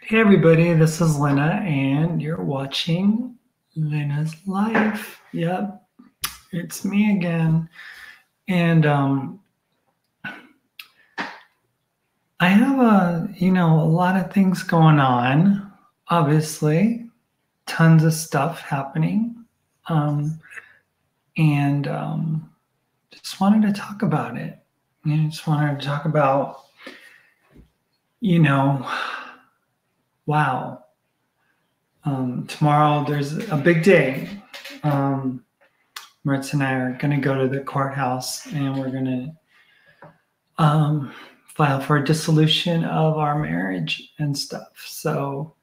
Hey everybody, this is Lena, and you're watching Lena's Life. Yep, it's me again. And I have a lot of things going on, obviously, tons of stuff happening. Um, and just wanted to talk about it. Just wanted to talk about, you know, wow. Tomorrow there's a big day. Um, Moritz and I are going to go to the courthouse and we're going to file for a dissolution of our marriage and stuff. So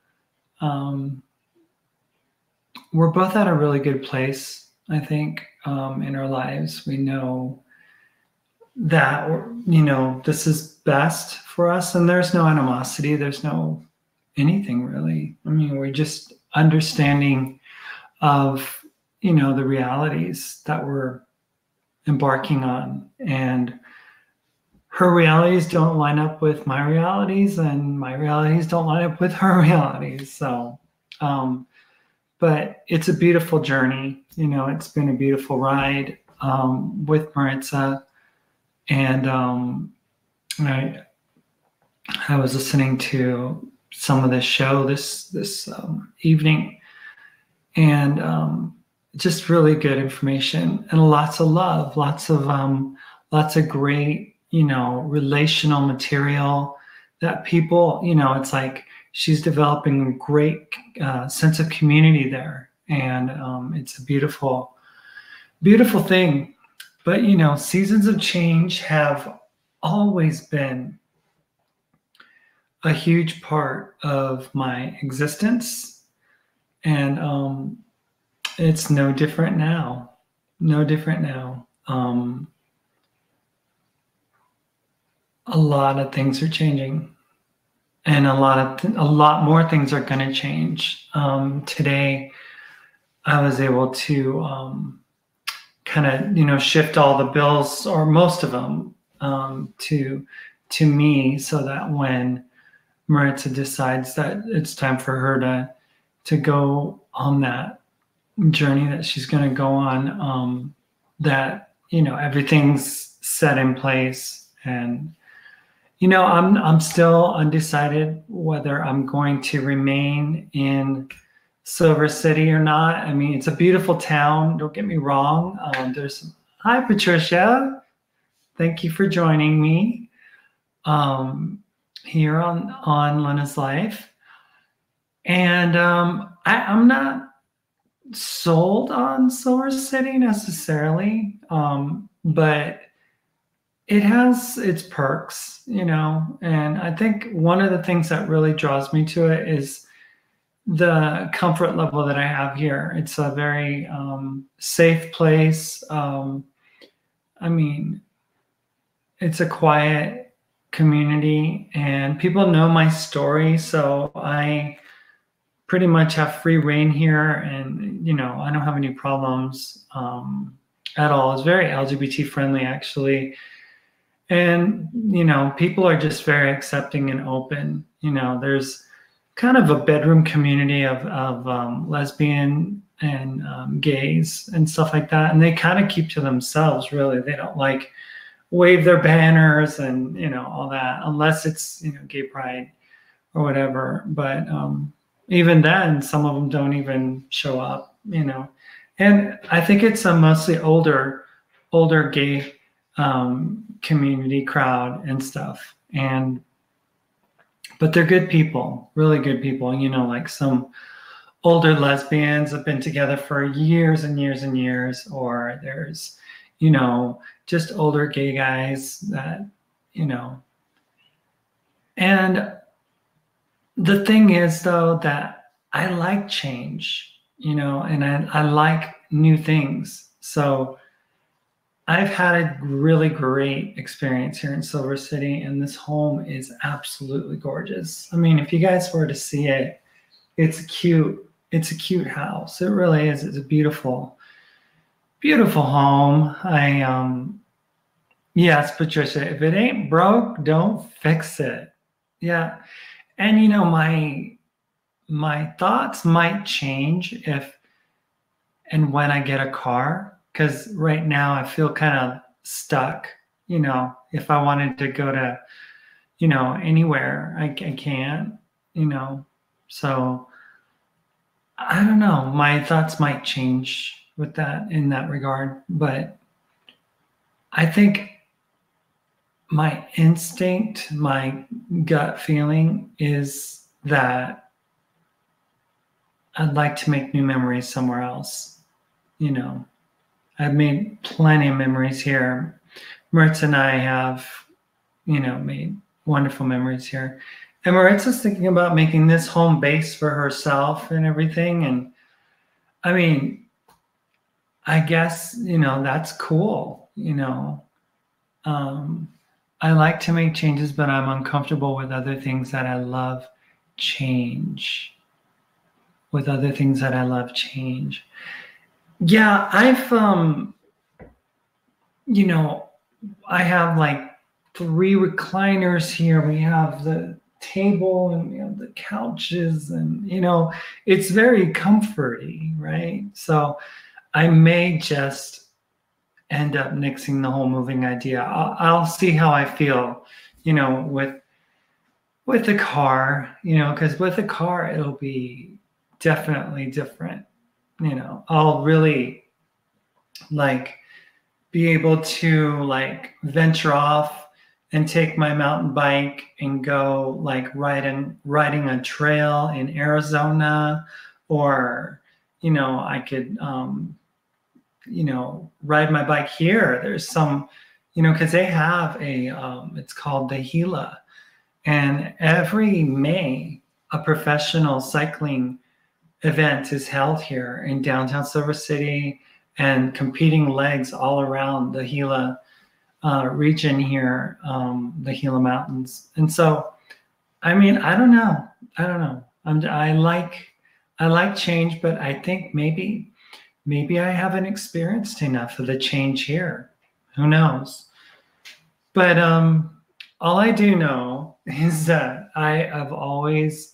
we're both at a really good place, I think, in our lives. We know that, this is best for us, and there's no animosity, there's no anything really. I mean, we're just understanding of the realities that we're embarking on, and her realities don't line up with my realities, and my realities don't line up with her realities. So but it's a beautiful journey. It's been a beautiful ride with Maritza. And I was listening to some of this show this evening, and just really good information and lots of love, lots of great, relational material that people, it's like she's developing a great sense of community there, and it's a beautiful, beautiful thing. But seasons of change have always been a huge part of my existence, and it's no different now. No different now. A lot of things are changing, and a lot more things are going to change. Today, I was able to kind of shift all the bills, or most of them, to me, so that when Maritza decides that it's time for her to go on that journey that she's going to go on, that everything's set in place. And I'm still undecided whether I'm going to remain in Silver City or not. I mean, it's a beautiful town, don't get me wrong. Hi Patricia, thank you for joining me here on Lena's Life. And I'm not sold on Silver City necessarily, but it has its perks, and I think one of the things that really draws me to it is the comfort level that I have here. It's a very safe place. I mean, it's a quiet community, and people know my story, so I pretty much have free reign here, and I don't have any problems at all. It's very LGBT friendly, actually. And people are just very accepting and open. There's kind of a bedroom community of lesbian and gays and stuff like that, and they kind of keep to themselves, really. They don't like wave their banners and all that, unless it's gay pride or whatever. But even then, some of them don't even show up. And I think it's a mostly older gay community crowd and stuff. But they're good people, really good people. Like some older lesbians have been together for years and years and years, or there's just older gay guys that and the thing is, though, that I like change, and I like new things. So I've had a really great experience here in Silver City, and this home is absolutely gorgeous. I mean, if you guys were to see it, it's cute. It's a cute house. It really is. It's a beautiful, beautiful home. Yes, Patricia, if it ain't broke, don't fix it. Yeah. And my thoughts might change if and when I get a car, because right now I feel kind of stuck. If I wanted to go to, anywhere, I can't, you know. So I don't know. My thoughts might change with that in that regard, but I think my instinct, my gut feeling is that I'd like to make new memories somewhere else. You know, I've made plenty of memories here. Maritza and I have, made wonderful memories here. And Maritza's thinking about making this home base for herself and everything. And I mean, I guess, that's cool. Um, I like to make changes, but I'm uncomfortable with other things that I love change. With other things that I love change. Yeah, you know, I have like 3 recliners here. We have the table and we have the couches, and it's very comforty, right? So I may just end up nixing the whole moving idea. I'll see how I feel, with the car, because with the car it'll be definitely different. I'll really like be able to like venture off and take my mountain bike and go like riding a trail in Arizona, or I could ride my bike here. There's some, because they have it's called the Gila, and every May a professional cycling event is held here in downtown Silver City, and competing legs all around the Gila region here, the Gila Mountains. And so, I mean, I don't know. I like change, but I think maybe I haven't experienced enough of the change here. Who knows? But all I do know is that I have always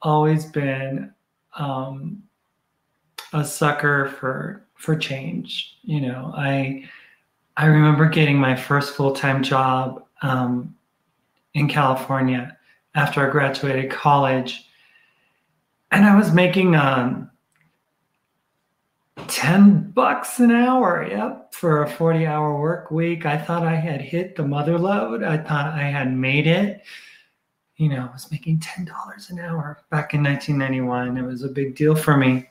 been a sucker for change. I remember getting my first full-time job in California after I graduated college, and I was making $10 an hour. Yep, for a 40-hour work week. I thought I had hit the mother lode. I thought I had made it. I was making $10 an hour back in 1991. It was a big deal for me.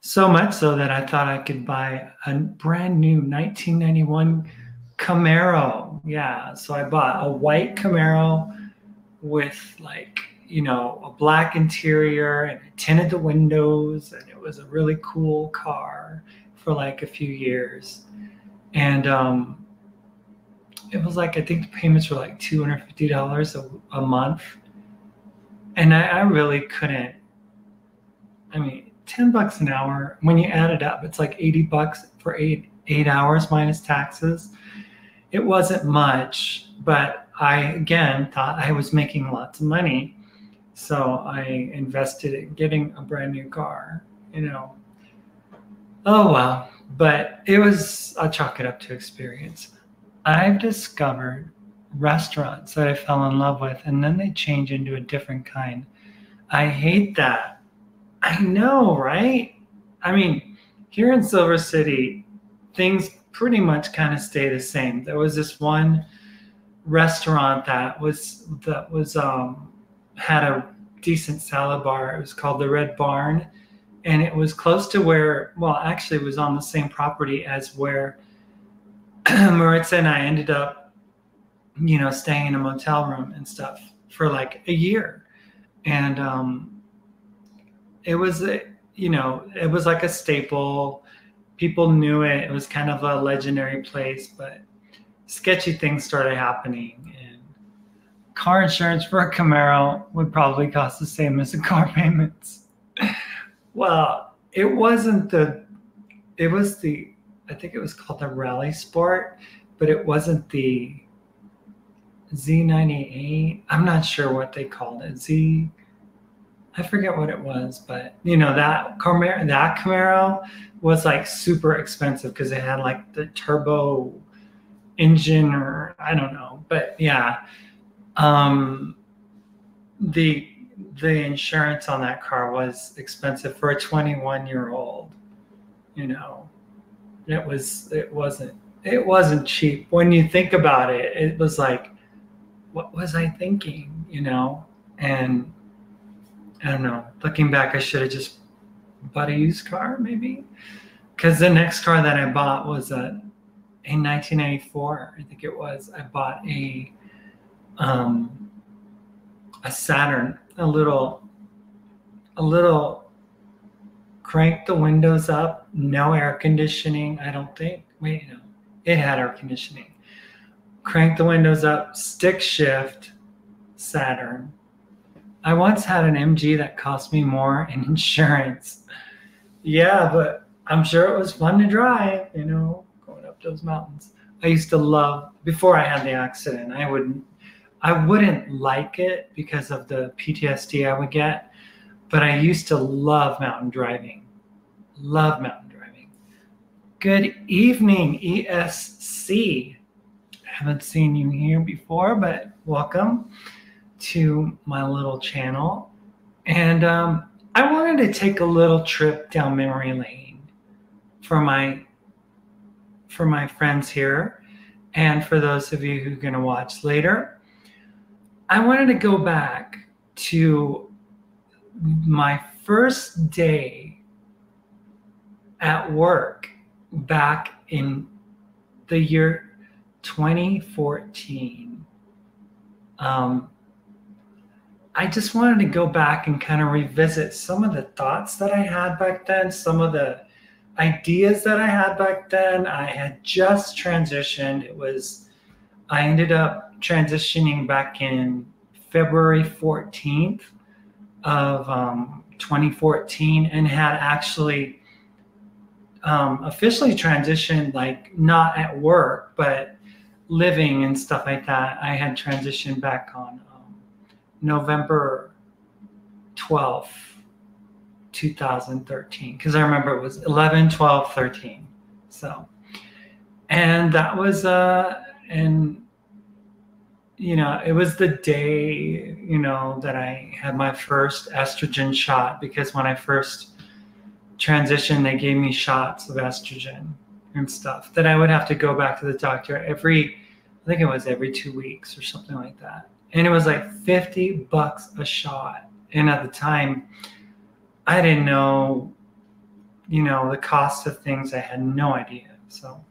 So much so that I thought I could buy a brand new 1991 Camaro. Yeah, so I bought a white Camaro with a black interior, and I tinted the windows, and it was a really cool car for like a few years. And it was like, I think the payments were like $250 a month. And I really couldn't, I mean, $10 an hour, when you add it up, it's like $80 for eight hours minus taxes. It wasn't much, but I, again, thought I was making lots of money. So I invested in getting a brand new car, Oh, well, but I'll chalk it up to experience. I've discovered restaurants that I fell in love with, and then they change into a different kind. I hate that. I know, right? I mean, here in Silver City, things pretty much kind of stay the same. There was this one restaurant that had a decent salad bar. It was called the Red Barn, and it was close to actually it was on the same property as where Maritza and I ended up, staying in a motel room and stuff for like a year. And it was like a staple. People knew it. It was kind of a legendary place, but sketchy things started happening. And car insurance for a Camaro would probably cost the same as the car payments. Well, it was I think it was called the Rally Sport, but it wasn't the Z98. I'm not sure what they called it. I forget what it was, but you know that Camaro was like super expensive because it had like the turbo engine, or I don't know. But yeah, um, the the insurance on that car was expensive for a 21-year-old. You know, it wasn't cheap. When you think about it, it was like, what was I thinking? You know, and I don't know. Looking back, I should have just bought a used car, maybe. Because the next car that I bought was in 1994, I think it was. I bought um, a Saturn, a little crank the windows up, no air conditioning. I don't think. Wait, no, it had air conditioning. Crank the windows up, stick shift, Saturn. I once had an MG that cost me more in insurance. Yeah, but I'm sure it was fun to drive, going up those mountains. I used to love, before I had the accident, I wouldn't like it because of the PTSD I would get, but I used to love mountain driving. Love mountain driving. Good evening, ESC. Haven't seen you here before, but welcome to my little channel. And I wanted to take a little trip down memory lane for my friends here, and for those of you who are going to watch later. I wanted to go back to my first day at work back in the year 2014. I just wanted to go back and kind of revisit some of the thoughts that I had back then, some of the ideas that I had back then. I had just transitioned. I ended up transitioning back in February 14th of 2014, and had actually officially transitioned, like not at work, but living and stuff like that. I had transitioned back on November 12th, 2013, because I remember it was 11, 12, 13. So, and that was, and, it was the day, that I had my first estrogen shot, because when I first transitioned, they gave me shots of estrogen and stuff that I would have to go back to the doctor I think it was every 2 weeks or something like that. And it was like $50 a shot. And at the time, I didn't know, the cost of things. I had no idea. So,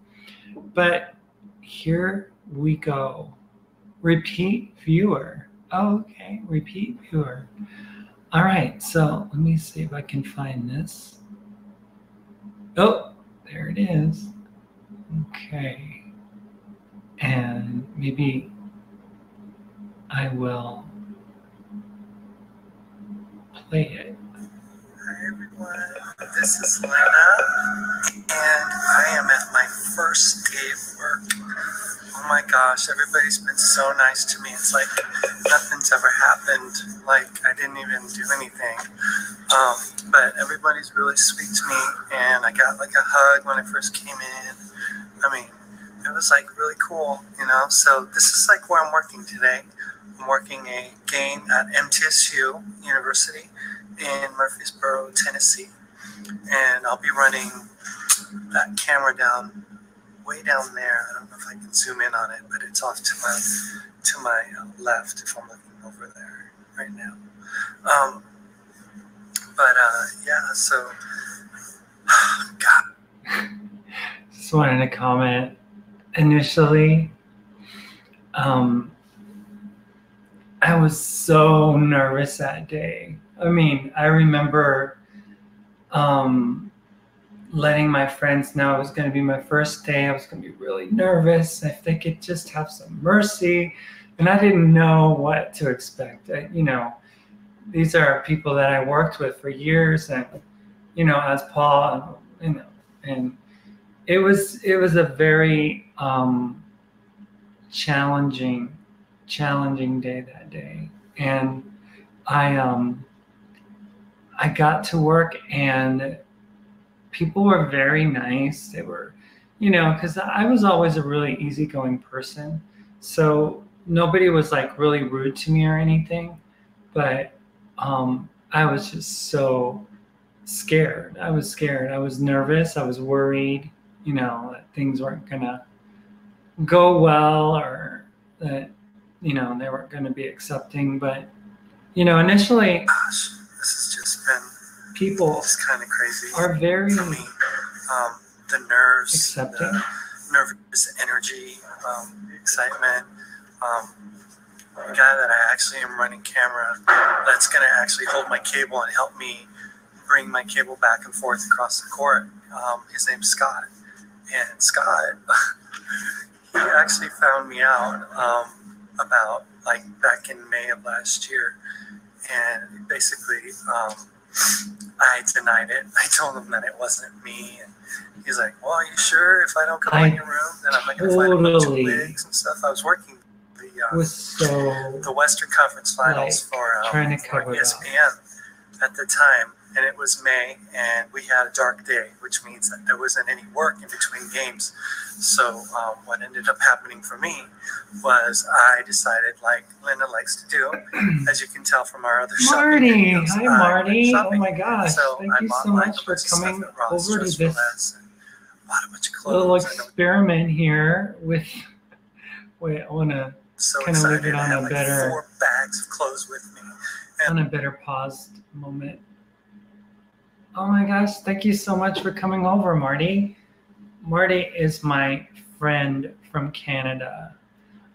but here we go. Repeat viewer. Oh, okay. Repeat viewer. All right. So let me see if I can find this. Oh, there it is. Okay. And maybe I will play it. Hi everyone, this is Lena, and I am at my first day of work. Oh my gosh, everybody's been so nice to me. It's like nothing's ever happened, like I didn't even do anything. But everybody's really sweet to me, and I got like a hug when I first came in. I mean, it was like really cool, So this is like where I'm working today. I'm working a game at MTSU University in Murfreesboro, Tennessee, and I'll be running that camera way down there. I don't know if I can zoom in on it, but it's off to my left if I'm looking over there right now. Yeah, so God. Just wanted to comment initially. I was so nervous that day. I mean, I remember letting my friends know it was going to be my first day. I was going to be really nervous if they could just have some mercy. And I didn't know what to expect. These are people that I worked with for years, and, as Paul, and it was a very challenging challenging day that day. And I I got to work and people were very nice. They were, because I was always a really easygoing person. So nobody was like really rude to me or anything. But I was just so scared. I was scared. I was nervous. I was worried, that things weren't going to go well or that, they weren't going to be accepting. But, initially, Gosh, this has just been people just kind of crazy are very for me. The nerves, accepting. the nervous energy, the excitement. The guy that I actually am running camera that's going to actually hold my cable and help me bring my cable back and forth across the court. His name's Scott. And Scott, he actually found me out about like back in May of last year. And basically, I denied it. I told him that it wasn't me. And he's like, well, are you sure if I don't come in your room, then I'm not going to find a bunch of wigs and stuff? I was working the Western Conference Finals for ESPN at the time, and it was May, and we had a dark day, which means that there wasn't any work in between games. So what ended up happening for me was I decided, like Linda likes to do, as you can tell from our other shopping videos. Hi, Marty. Shopping. Oh my gosh. So Thank you so much for coming over to this little experiment here with, wait, I want to kind of leave it on a better, 4 bags of clothes with me. On a better paused moment. Oh my gosh, thank you so much for coming over, Marty. Marty is my friend from Canada.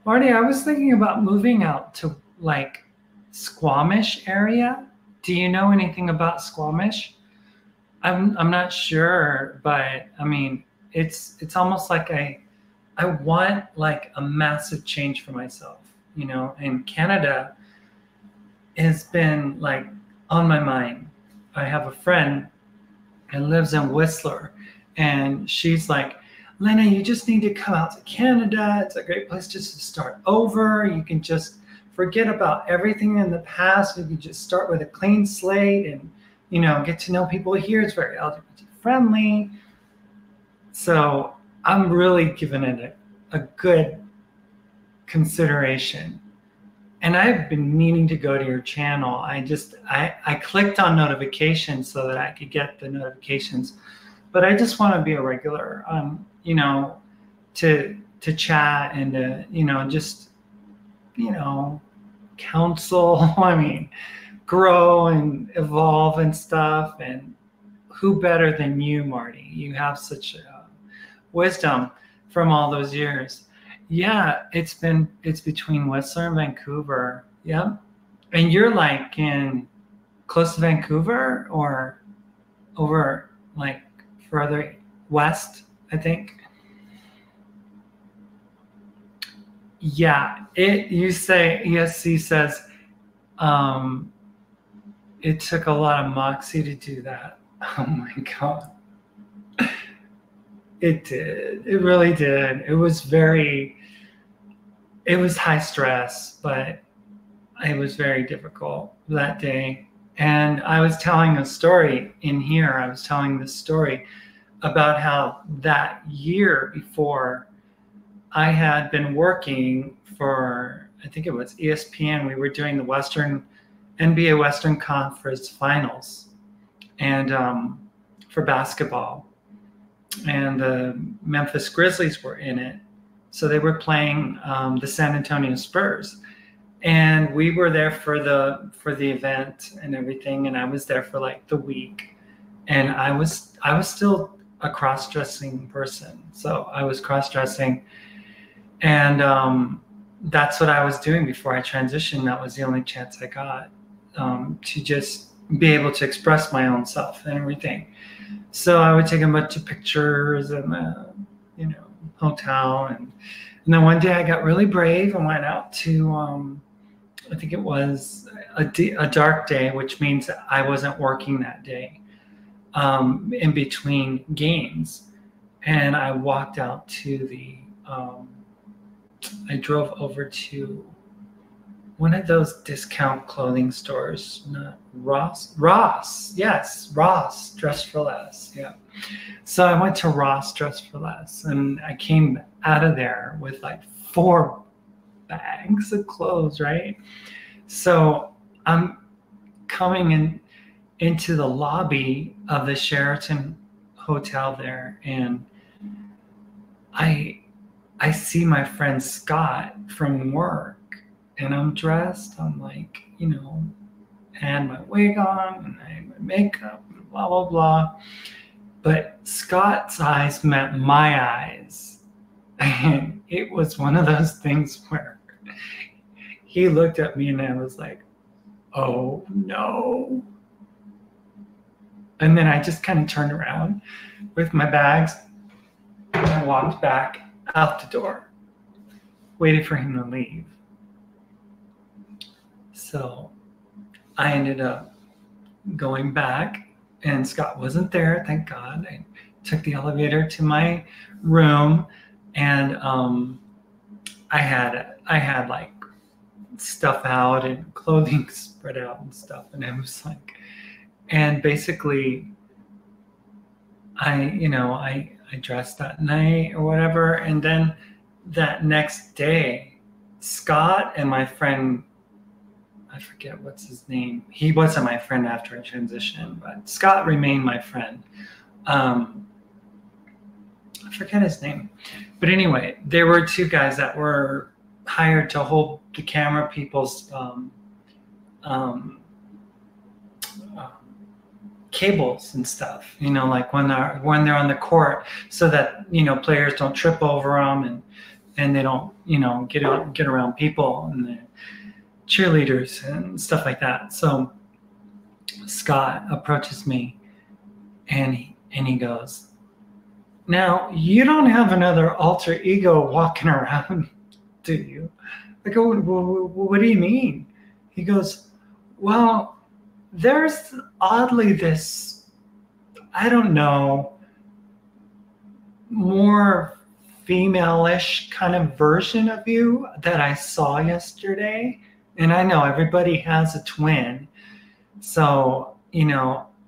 Marty, I was thinking about moving out to like Squamish area. Do you know anything about Squamish? I'm not sure, but I mean, it's almost like I want like a massive change for myself, and Canada has been like on my mind. I have a friend that lives in Whistler, and she's like, Lena, you just need to come out to Canada. It's a great place just to start over. You can just forget about everything in the past. You can just start with a clean slate and, get to know people here. It's very LGBT friendly. So I'm really giving it a good consideration. And I've been meaning to go to your channel. I clicked on notifications so that I could get the notifications, but I just want to be a regular, to chat and to, just, counsel, grow and evolve and stuff. And who better than you, Marty? You have such wisdom from all those years. Yeah, it's between Whistler and Vancouver. Yeah. And you're like close to Vancouver or over like further west, I think. Yeah, ESC says it took a lot of moxie to do that. Oh my God. It did. It really did. It was high stress, but it was very difficult that day. And I was telling a story in here. I was telling this story about how that year before I had been working for, I think it was ESPN. We were doing the NBA Western Conference Finals and for basketball. And the Memphis Grizzlies were in it. So they were playing the San Antonio Spurs. And we were there for the event and everything. And I was there for like the week. And I was still a cross-dressing person. So I was cross-dressing. And that's what I was doing before I transitioned. That was the only chance I got to just be able to express my own self and everything. So I would take a bunch of pictures in the, hotel. And then one day I got really brave and went out to, I think it was a dark day, which means I wasn't working that day in between games. And I walked out to I drove over to one of those discount clothing stores, not Ross, yes, Ross, Dress for Less, yeah. So I went to Ross Dress for Less, and I came out of there with like 4 bags of clothes, right? So I'm coming into the lobby of the Sheraton hotel there, and I see my friend Scott from work, and I'm dressed. I'm like, had my wig on and I had my makeup and blah blah blah. But Scott's eyes met my eyes, and it was one of those things where he looked at me and I was like, oh no. And then I just kind of turned around with my bags and I walked back out the door, waiting for him to leave. So I ended up going back, and Scott wasn't there, thank God. I took the elevator to my room, and I had like stuff out and clothing spread out and stuff, and it was like, and basically I dressed that night or whatever, and then that next day, Scott and my friend, I forget what's his name. He wasn't my friend after I transitioned, but Scott remained my friend. I forget his name. But anyway, there were 2 guys that were hired to hold the camera people's cables and stuff, like when they're on the court, so that players don't trip over them and they don't get around people and the cheerleaders and stuff like that. So Scott approaches me and he goes, now you don't have another alter ego walking around, do you? I go, what do you mean? He goes, well, there's oddly this, I don't know, more female-ish kind of version of you that I saw yesterday. And I know everybody has a twin. So,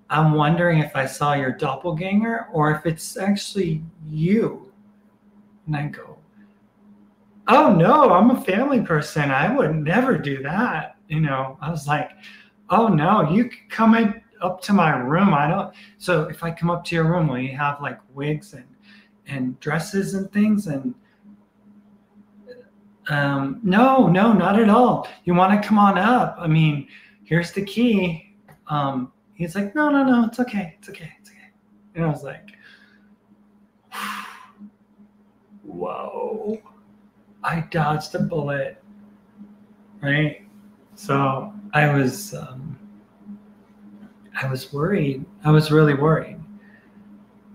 I'm wondering if I saw your doppelganger or if it's actually you. And I go, oh no, I'm a family person. I would never do that. I was like, oh no, you can come up to my room. So if I come up to your room, will you have like wigs and dresses and things? And no, not at all. You want to come on up? I mean, here's the key. He's like, no, it's okay. And I was like, whoa, I dodged a bullet, right? So I was worried. I was really worried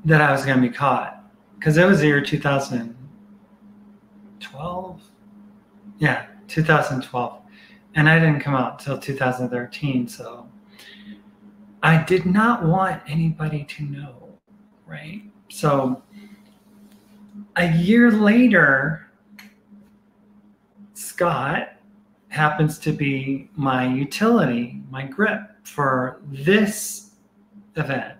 that I was going to be caught, because it was the year 2012. Yeah, 2012. And I didn't come out till 2013. So I did not want anybody to know, right? So a year later, Scott happens to be my utility, my grip for this event.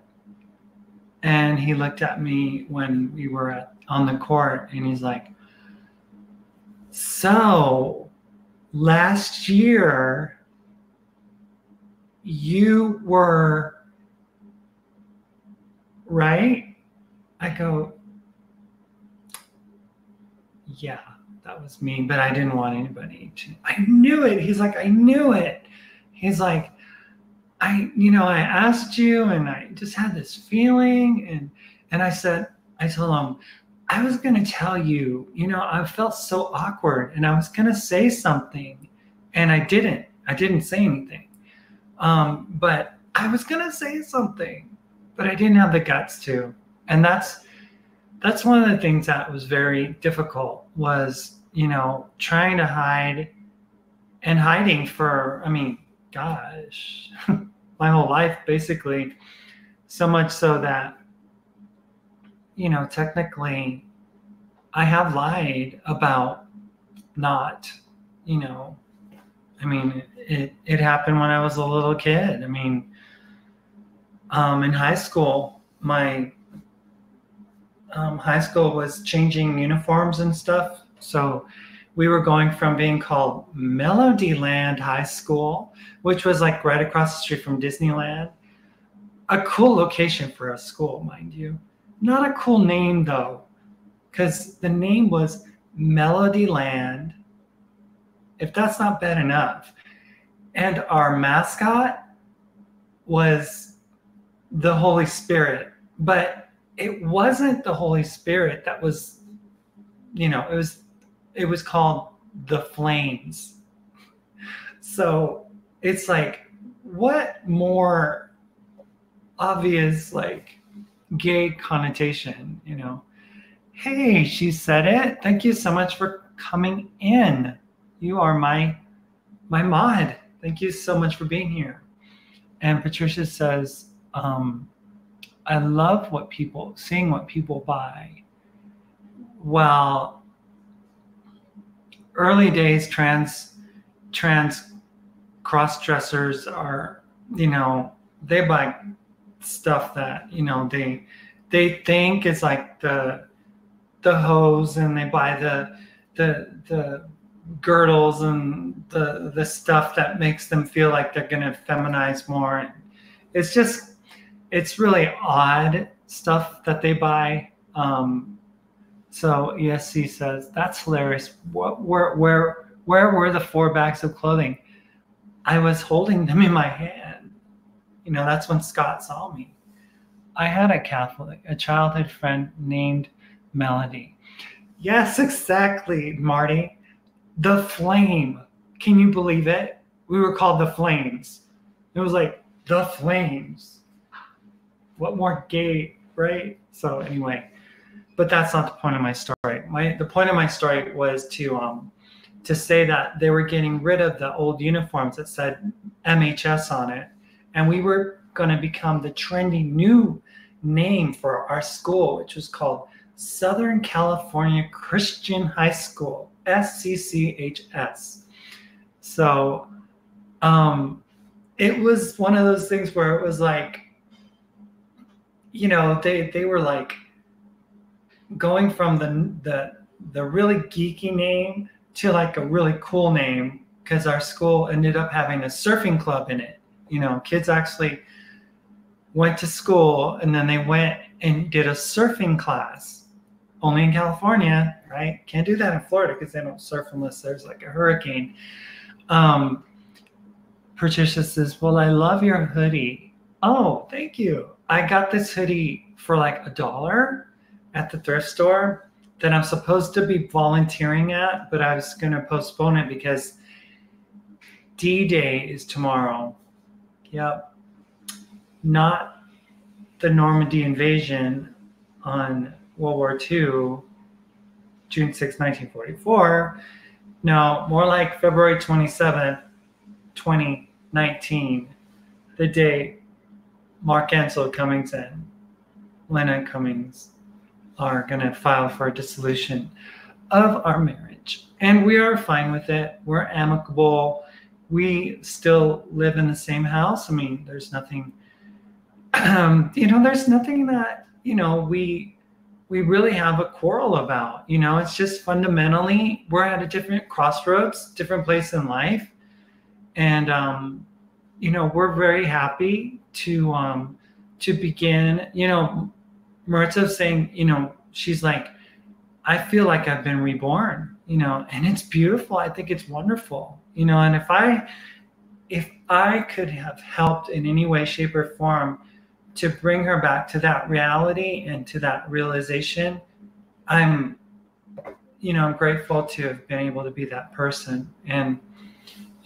And he looked at me when we were on the court, and he's like, so last year you were right? I go, yeah, that was me, but I didn't want anybody to. I knew it. He's like, I knew it. He's like, I asked you, and I just had this feeling, and I told him, I was going to tell you, I felt so awkward, and I was going to say something, and I didn't say anything. But I was going to say something, but I didn't have the guts to. And that's one of the things that was very difficult, was, trying to hide and hiding for, gosh, my whole life, basically. So much so that, technically I have lied about not, I mean, it happened when I was a little kid. I mean, in high school, my high school was changing uniforms and stuff. So we were going from being called Melodyland High School, which was like right across the street from Disneyland. A cool location for a school, mind you. Not a cool name though, because the name was Melodyland. If that's not bad enough. And our mascot was the Holy Spirit, but it wasn't the Holy Spirit that was, it was called the Flames. So it's like, what more obvious, like, gay connotation, Hey, she said it. Thank you so much for coming in. You are my mod. Thank you so much for being here. And Patricia says, I love seeing what people buy. Well, early days trans cross-dressers are, they buy stuff that, they think is like the hose, and they buy the girdles and the stuff that makes them feel like they're going to feminize more. It's really odd stuff that they buy. So ESC says, that's hilarious. Where were the 4 bags of clothing? I was holding them in my hand. That's when Scott saw me. I had a childhood friend named Melody. Yes, exactly, Marty. The Flame. Can you believe it? We were called the Flames. It was like, the Flames. What more gay, right? So anyway, but that's not the point of my story. The point of my story was to say that they were getting rid of the old uniforms that said MHS on it, and we were going to become the trendy new name for our school, which was called Southern California Christian High School, SCCHS. So it was one of those things where it was like, they were like going from the really geeky name to like a really cool name, because our school ended up having a surfing club in it. Kids actually went to school and then they went and did a surfing class. Only in California, right? Can't do that in Florida because they don't surf unless there's like a hurricane. Patricia says, well, I love your hoodie. Oh, thank you. I got this hoodie for like $1 at the thrift store that I'm supposed to be volunteering at, but I was going to postpone it because D-Day is tomorrow. Yep. Not the Normandy invasion on World War II, June 6, 1944. No, more like February 27th, 2019, the day Mark Ansel Cummings and Lena Cummings are going to file for a dissolution of our marriage. And we are fine with it. We're amicable. We still live in the same house. I mean, there's nothing, there's nothing that, we really have a quarrel about. It's just fundamentally we're at a different crossroads, different place in life. And, we're very happy to begin, Maritza's saying, she's like, I feel like I've been reborn, and it's beautiful. I think it's wonderful, and if I could have helped in any way, shape, or form to bring her back to that reality and to that realization, I'm grateful to have been able to be that person. And,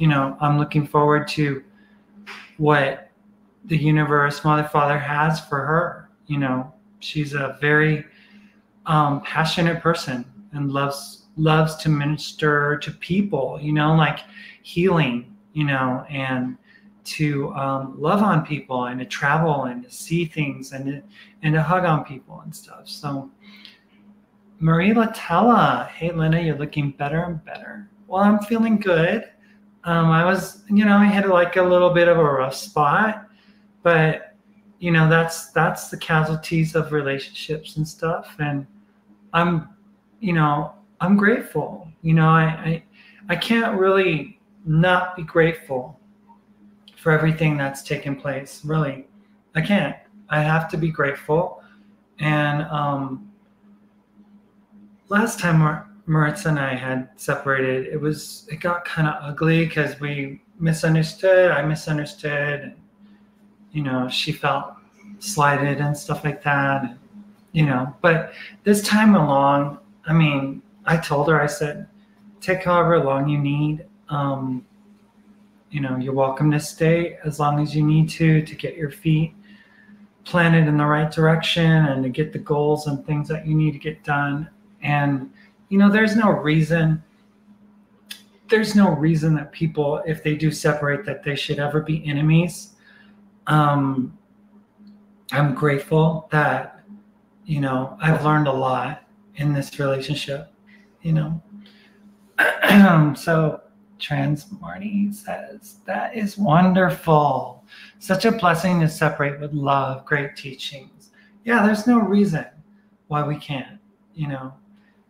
I'm looking forward to what the universe, Mother, Father has for her. She's a very passionate person and loves to minister to people, like healing, and to love on people and to travel and to see things and to hug on people and stuff. So Marie Latella, hey Lena, you're looking better and better. Well, I'm feeling good. I was, I hit like a little bit of a rough spot, but that's the casualties of relationships and stuff. And I'm, I'm grateful. I can't really not be grateful for everything that's taken place. Really, I can't. I have to be grateful. And last time Maritza and I had separated, it got kind of ugly because we misunderstood. I misunderstood. And, she felt slighted and stuff like that. And, but this time along, I mean, I told her, I said, take however long you need. You're welcome to stay as long as you need to get your feet planted in the right direction and to get the goals and things that you need to get done. And, there's no reason that people, if they do separate, that they should ever be enemies. I'm grateful that, I've learned a lot in this relationship, So Trans Marty says, that is wonderful. Such a blessing to separate with love, great teachings. Yeah, there's no reason why we can't,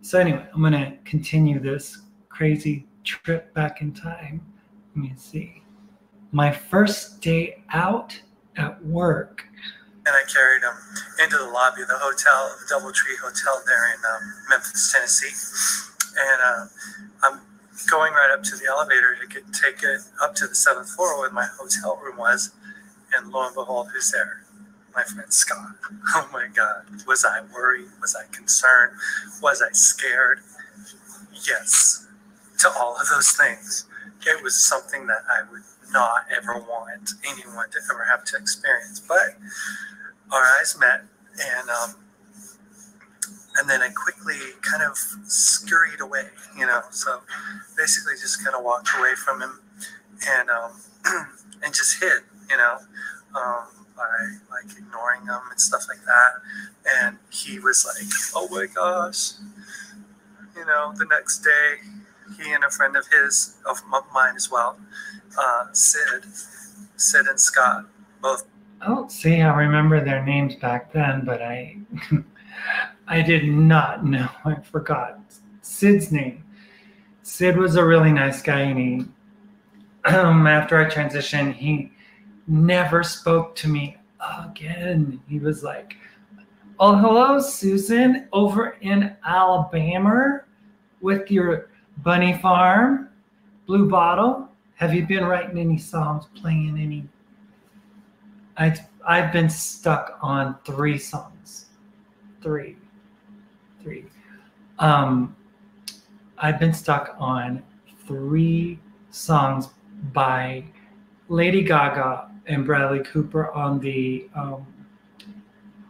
So anyway, I'm going to continue this crazy trip back in time. Let me see. My first day out at work. And I carried him into the lobby of the hotel, the Doubletree Hotel there in Memphis, Tennessee. And I'm going right up to the elevator to take it up to the 7th floor where my hotel room was. And lo and behold, who's there? My friend Scott. Oh my God. Was I worried? Was I concerned? Was I scared? Yes. To all of those things. It was something that I would not ever want anyone to ever have to experience. But our eyes met, and then I quickly kind of scurried away, So basically just kind of walked away from him and just hid, by like ignoring him and stuff like that. And he was like, oh my gosh. The next day, he and a friend of mine as well, Sid and Scott, both. I don't see. I remember their names back then, but I did not know. I forgot Sid's name. Sid was a really nice guy, and he, after I transitioned, he never spoke to me again. He was like, oh, hello, Susan, over in Alabama with your bunny farm, blue bottle. Have you been writing any songs, playing any? I've been stuck on 3 songs. Three. I've been stuck on 3 songs by Lady Gaga and Bradley Cooper on the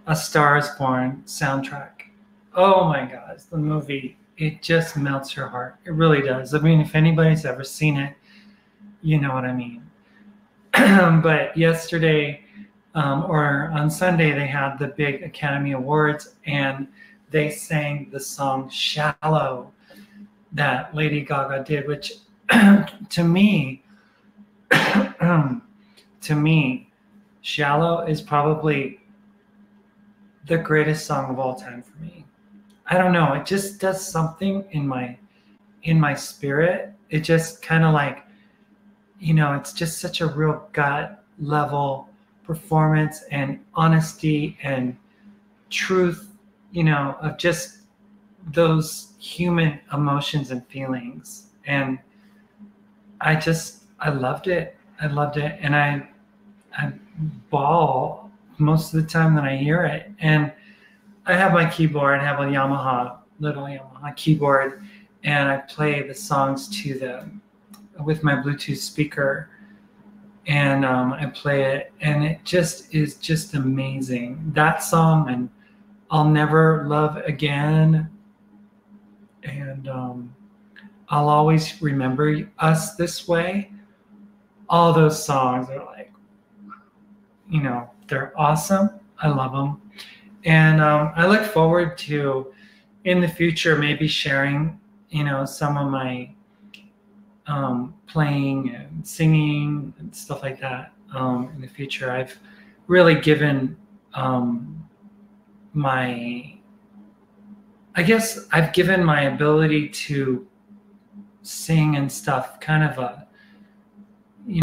A Star Is Born soundtrack. Oh my gosh, the movie, it just melts your heart. It really does. I mean, if anybody's ever seen it, you know what I mean. But yesterday, or on Sunday, they had the big Academy Awards, and they sang the song Shallow that Lady Gaga did, which to me, Shallow is probably the greatest song of all time for me. I don't know. It just does something in my spirit. It just kind of like, it's just such a real gut level performance and honesty and truth, of just those human emotions and feelings. And I loved it. And I bawl most of the time that I hear it. And I have my keyboard. I have a little Yamaha keyboard, and I play the songs to them with my Bluetooth speaker. And I play it, and it just is just amazing. That song and I'll Never Love Again, and I'll Always Remember Us This Way. All those songs are like, they're awesome. I love them. And I look forward to, in the future, maybe sharing, some of my playing and singing and stuff like that in the future. I've really given my, I guess I've given my ability to sing and stuff kind of a,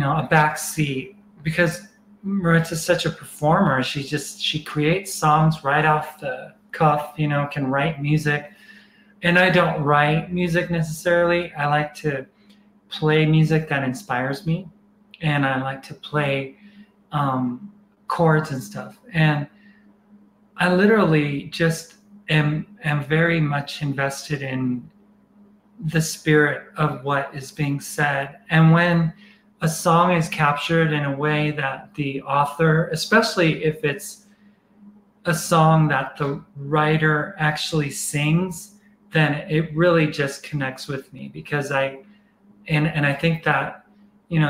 a back seat, because Maritza's such a performer. She creates songs right off the cuff, can write music. And I don't write music necessarily. I like to play music that inspires me, and I like to play chords and stuff. And I literally just am very much invested in the spirit of what is being said. And when a song is captured in a way that the author, especially if it's a song that the writer actually sings, then it really just connects with me, because I think that,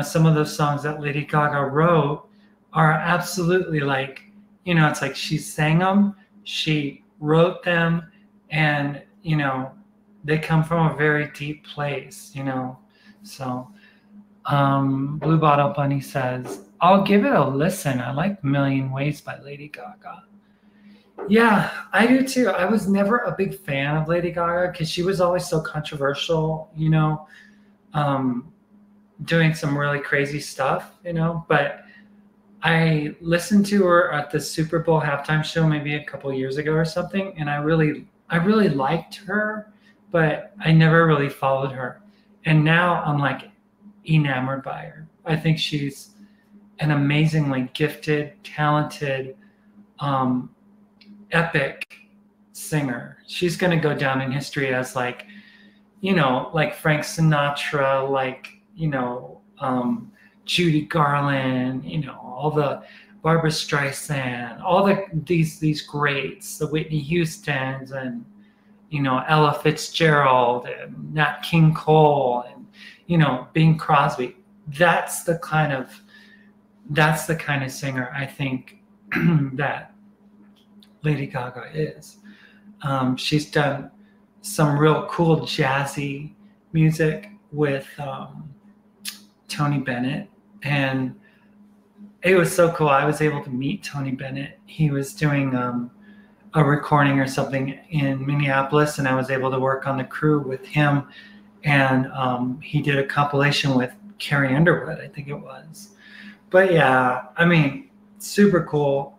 some of those songs that Lady Gaga wrote are absolutely like, it's like she sang them, she wrote them, and, they come from a very deep place, So, Blue Bottle Bunny says, I'll give it a listen. I like Million Ways by Lady Gaga. Yeah, I do too. I was never a big fan of Lady Gaga because she was always so controversial, doing some really crazy stuff, But I listened to her at the Super Bowl halftime show maybe a couple years ago or something, and I really liked her, but I never really followed her. And now I'm like enamored by her. I think she's an amazingly gifted, talented, epic singer. She's going to go down in history as like Frank Sinatra, Judy Garland, all the Barbara Streisand, all these greats, the Whitney Houstons, and Ella Fitzgerald and Nat King Cole, and Bing Crosby. That's the kind of singer I think that Lady Gaga is. She's done some real cool jazzy music with Tony Bennett, and it was so cool. I was able to meet Tony Bennett. He was doing a recording or something in Minneapolis, and I was able to work on the crew with him, and he did a compilation with Carrie Underwood, I think it was. But yeah, I mean, super cool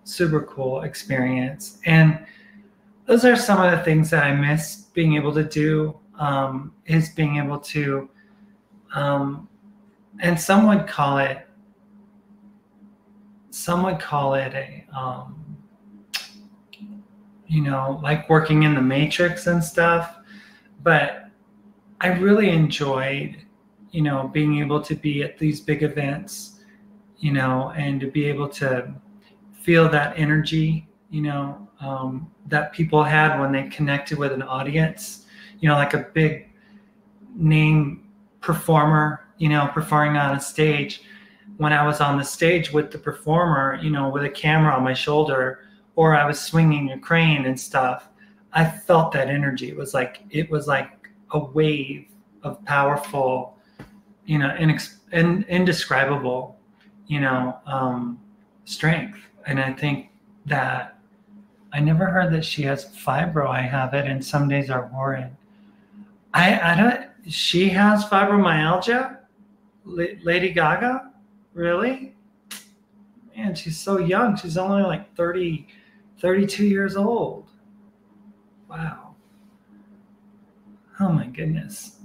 experience. And those are some of the things that I miss being able to do, is being able to, and some would call it a, like working in the Matrix and stuff. But I really enjoyed, being able to be at these big events, and to be able to feel that energy, that people had when they connected with an audience, like a big name performer, performing on a stage. When I was on the stage with the performer, with a camera on my shoulder, or I was swinging a crane and stuff, I felt that energy. It was like a wave of powerful, indescribable, strength. And I think that I never heard that she has fibro. I have it, and some days are horrid. I don't. She has fibromyalgia, Lady Gaga, really? Man, she's so young. She's only like 32 years old. Wow. Oh my goodness.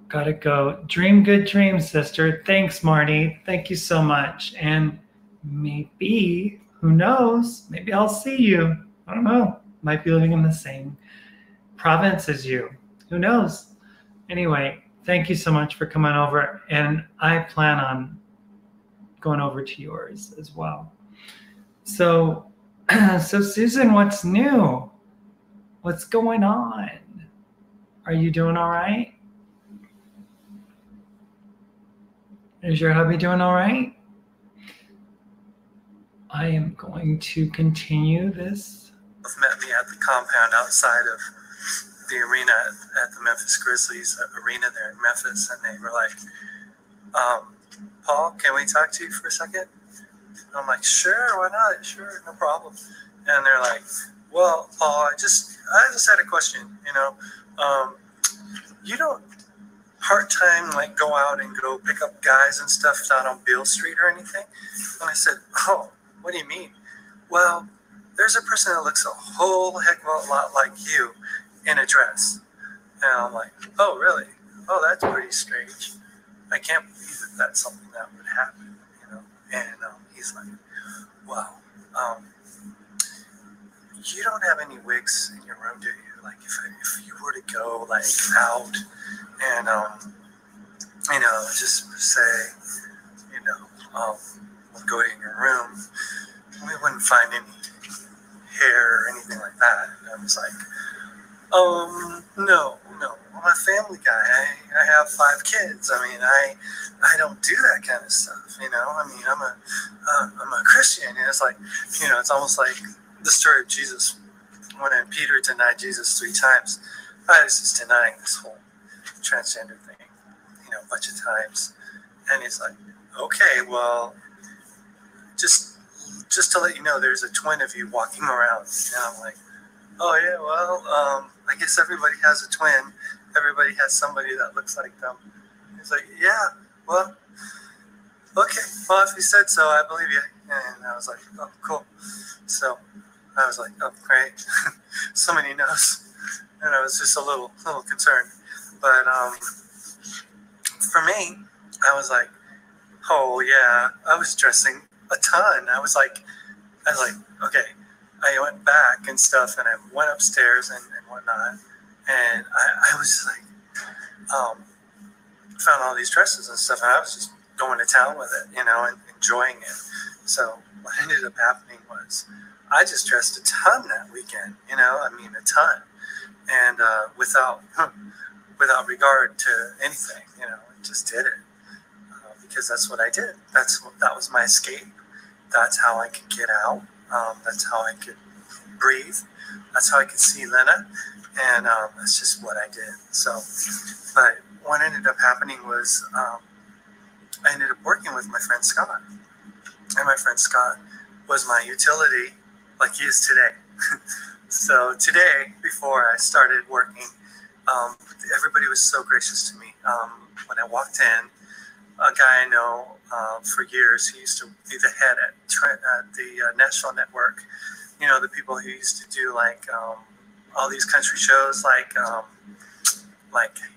Gotta go. Dream good dreams, sister. Thanks, Marty. Thank you so much. And maybe, who knows, maybe I'll see you. I don't know. Might be living in the same province as you. Who knows? Anyway, thank you so much for coming over. And I plan on going over to yours as well. So Susan, what's new? What's going on? Are you doing all right? Is your hubby doing all right? I am going to continue this. Met me at the compound outside of the arena at the Memphis Grizzlies arena there in Memphis, and they were like, Paul, can we talk to you for a second? And I'm like, sure, why not? Sure, no problem. And they're like, well, Paul, I just had a question. You don't part-time like go out and go pick up guys and stuff out on Beale Street or anything? And I said, oh, what do you mean? Well, there's a person that looks a whole heck of a lot like you in a dress. And I'm like, oh, really? Oh, that's pretty strange. I can't believe that that's something that would happen, And he's like, well, you don't have any wigs in your room, do you? Like, if you were to go, like, out and, just say, we'll go in your room, we wouldn't find any hair or anything like that. And I was like, no, I'm a family guy. I have 5 kids. I mean, I don't do that kind of stuff, I mean, I'm a Christian, and it's like, it's almost like the story of Jesus when Peter denied Jesus 3 times. I was just denying this whole transgender thing, a bunch of times. And he's like, okay, well, just to let you know, there's a twin of you walking around. And I'm like, oh yeah, well, I guess everybody has a twin. Everybody has somebody that looks like them. He's like, yeah, well, okay, well, if you said so, I believe you. And I was like, oh, cool. So I was like, oh, great. Somebody knows. And I was just a little concerned. But for me, I was like, oh yeah, I was dressing a ton. I was like, okay. I went back and stuff, and I went upstairs and whatnot, and I was like, found all these dresses and stuff, and I was just going to town with it, and enjoying it. So what ended up happening was I just dressed a ton that weekend, I mean a ton, and without regard to anything, just did it because that's what I did. That was my escape. That's how I could get out. That's how I could breathe. That's how I could see Lena, and that's just what I did. So, but what ended up happening was I ended up working with my friend Scott, and my friend Scott was my utility, like he is today. So today, before I started working, everybody was so gracious to me. When I walked in, a guy I know for years, he used to be the head at the National Network. The people who used to do like all these country shows, like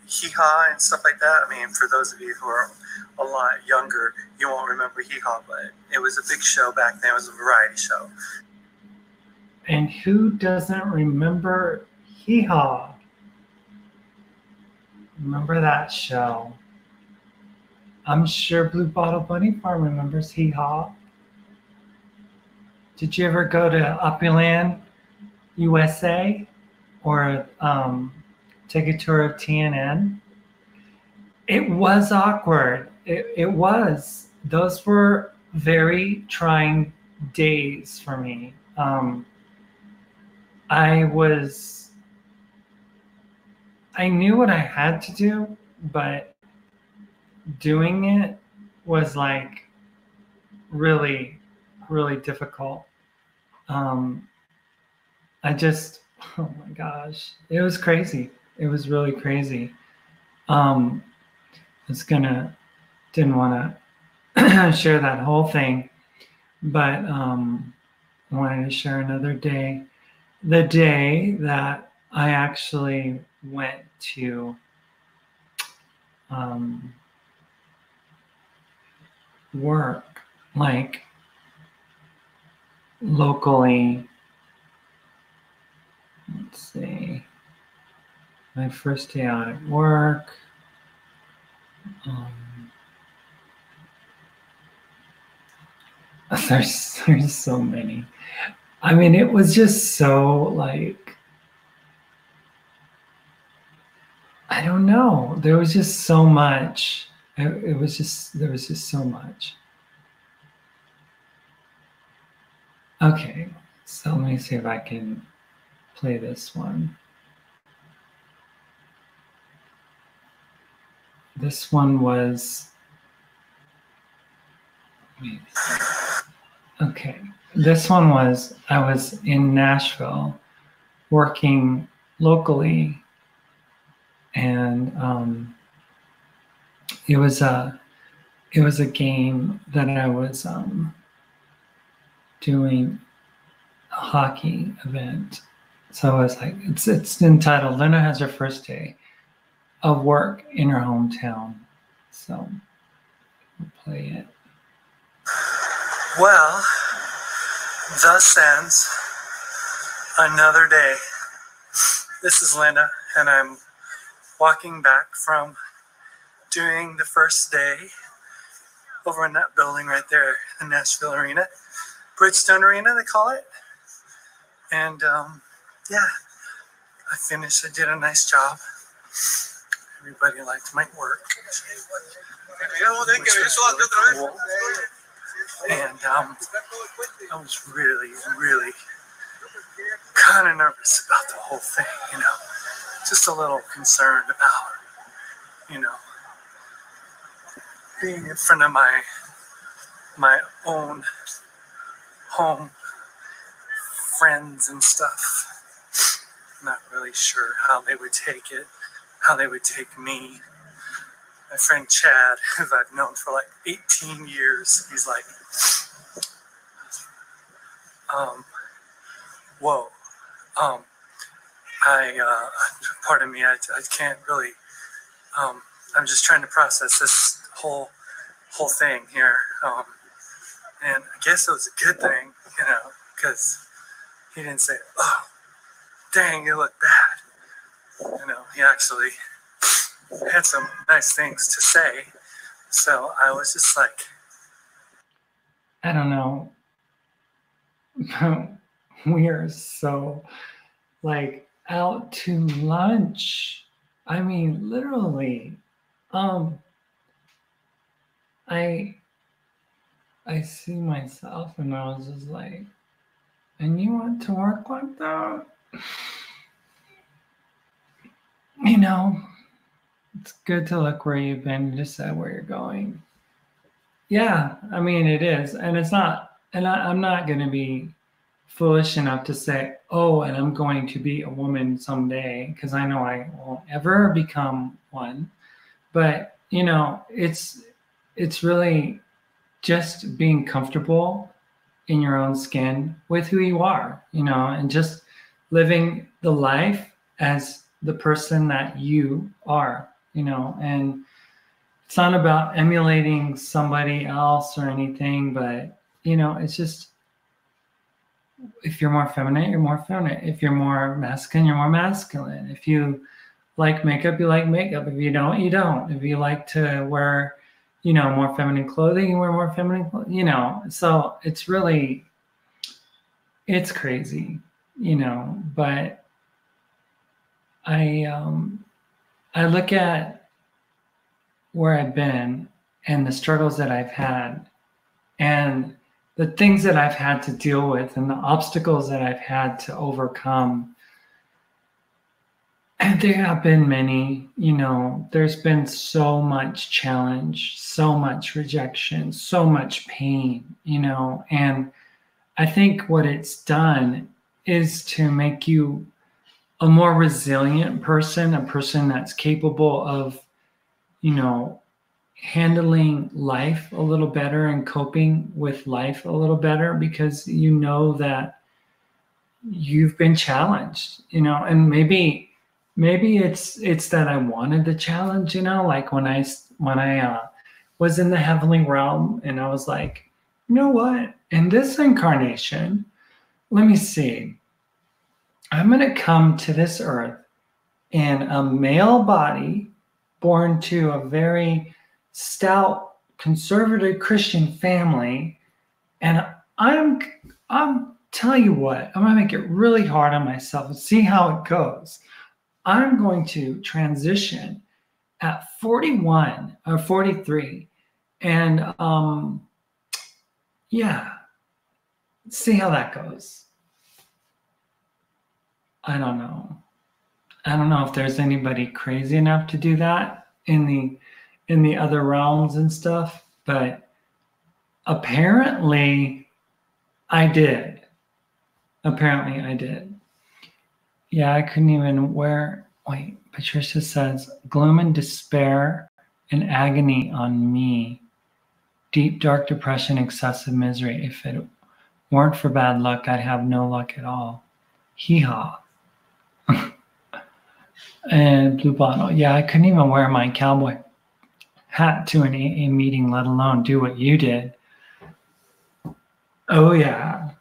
Hee Haw and stuff like that. I mean, for those of you who are a lot younger, you won't remember Hee Haw, but it was a big show back then. It was a variety show. And who doesn't remember Hee Haw? Remember that show? I'm sure Blue Bottle Bunny Farm remembers Hee Haw. Did you ever go to Opryland, USA, or take a tour of TNN? It was awkward. It was. Those were very trying days for me. I knew what I had to do, but doing it was like really, really difficult. Oh my gosh, it was crazy. It was really crazy. Didn't want to share that whole thing, but I wanted to share another day. The day that I actually went to work, like locally. Let's see. My first day out at work. There's so many. I mean, it was just so like, I don't know. There was just so much. There was just so much. Okay, so let me see if I can play this one. This one was, okay. This one was, I was in Nashville working locally, and it was a game that I was doing, a hockey event. So I was like, it's entitled "Linda Has Her First Day of Work in Her Hometown." So we'll play it. Well, thus ends another day. This is Linda, and I'm walking back from doing the first day over in that building right there, the Nashville Arena, Bridgestone Arena, they call it. And yeah, I finished. I did a nice job. Everybody liked my work, which was really cool. And I was really, really kind of nervous about the whole thing, you know. Just a little concerned about, you know, being in front of my own home friends and stuff. Not really sure how they would take it, how they would take me. My friend Chad, who I've known for like 18 years, he's like, whoa, pardon me, I can't really, I'm just trying to process this whole thing here. And I guess it was a good thing, you know, because he didn't say, oh, dang, you look bad. You know, he actually had some nice things to say. So I was just like, I don't know. We are so like out to lunch. I mean, literally. I see myself and I was just like, and you want to work like that? You know, it's good to look where you've been and decide where you're going. Yeah, I mean, it is. And it's not, and I'm not going to be foolish enough to say, oh, and I'm going to be a woman someday, because I know I won't ever become one. But, you know, it's really just being comfortable in your own skin with who you are, you know, and just living the life as the person that you are, you know. And it's not about emulating somebody else or anything, but, you know, it's just, if you're more feminine, you're more feminine. If you're more masculine, you're more masculine. If you like makeup, you like makeup. If you don't, you don't. If you like to wear, you know, more feminine clothing, you wear more feminine clothing, you know. So it's really, it's crazy, you know. But I look at where I've been and the struggles that I've had and the things that I've had to deal with and the obstacles that I've had to overcome. And there have been many, you know, there's been so much challenge, so much rejection, so much pain, you know. And I think what it's done is to make you a more resilient person, a person that's capable of, you know, handling life a little better and coping with life a little better, because you know that you've been challenged, you know. And maybe it's that I wanted the challenge, you know, like when I was in the heavenly realm and I was like, you know what, in this incarnation, let me see, I'm going to come to this earth in a male body, born to a very stout conservative Christian family, and I'm tell you what, I'm going to make it really hard on myself and see how it goes. I'm going to transition at 41 or 43, and yeah, see how that goes. I don't know if there's anybody crazy enough to do that in in the other realms and stuff, but apparently I did. Apparently I did. Yeah, I couldn't even wear. Wait, Patricia says, gloom and despair and agony on me. Deep, dark depression, excessive misery. If it weren't for bad luck, I'd have no luck at all. Hee-haw. And Blue Bottle. Yeah, I couldn't even wear my cowboy hat to an AA meeting, let alone do what you did. Oh, yeah.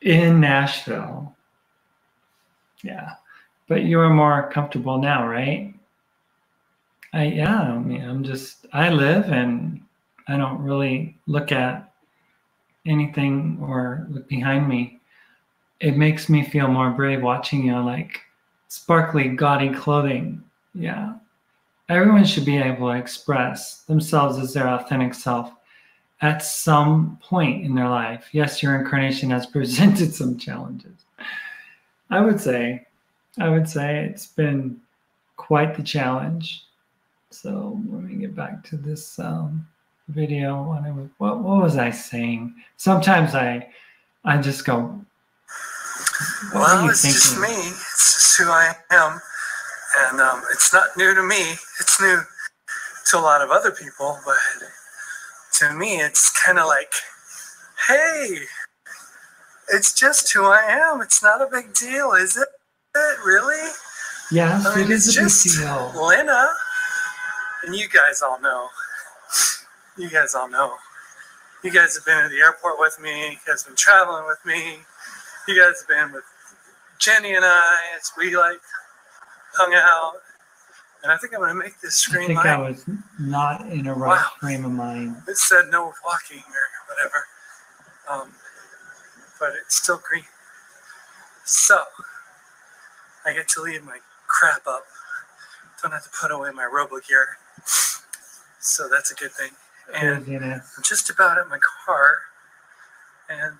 In Nashville. Yeah. But you are more comfortable now, right? I mean, I live and I don't really look at anything or look behind me. It makes me feel more brave watching you, like sparkly, gaudy clothing. Yeah. Everyone should be able to express themselves as their authentic self at some point in their life. Yes, your incarnation has presented some challenges. I would say it's been quite the challenge. So let me get back to this video. What was I saying? Sometimes I just go, what are you it's thinking? just me. It's just who I am. And it's not new to me. It's new to a lot of other people. But to me, it's kind of like, hey, it's just who I am. It's not a big deal, is it? Really? Yes, I mean, it is it's a big just deal. Lena. And you guys all know. You guys all know. You guys have been at the airport with me. You guys have been traveling with me. You guys have been with Jenny and I as we like hung out. And I think I'm going to make this screen I think I was not in a right frame of mind. It said no walking or whatever. But it's still green. So, I get to leave my crap up. Don't have to put away my robo gear. So that's a good thing. And I'm just about at my car. And,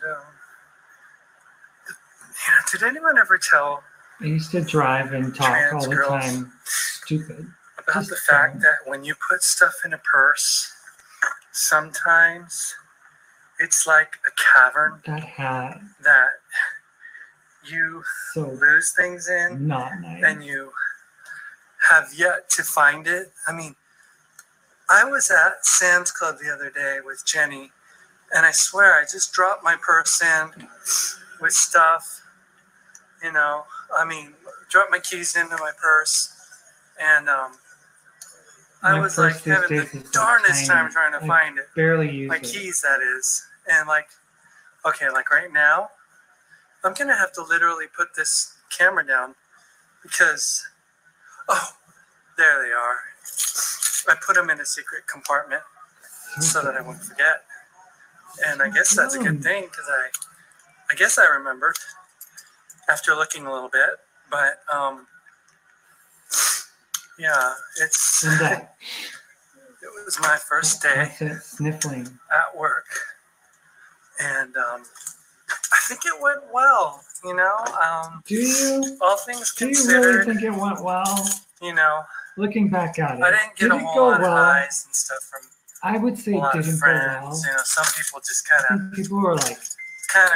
did anyone ever tell I used to drive and talk all the time. Stupid. About the fact that when you put stuff in a purse, sometimes it's like a cavern that you lose things in, and you have yet to find it. I mean, I was at Sam's Club the other day with Jenny, and I swear I just dropped my purse in with stuff, dropped my keys into my purse, and I was like having the darnest time trying to find it. Barely use my keys, that is. And like right now, I'm going to have to literally put this camera down because, there they are. I put them in a secret compartment so that I won't forget. And I guess that's a good thing because I guess I remembered after looking a little bit. But, yeah, it was my first day sniffling at work. And I think it went well, do you? All things considered. Do you really think it went well? Looking back at it. I didn't get a whole lot of highs and stuff from I would say it didn't go well. Some people just kind of were like,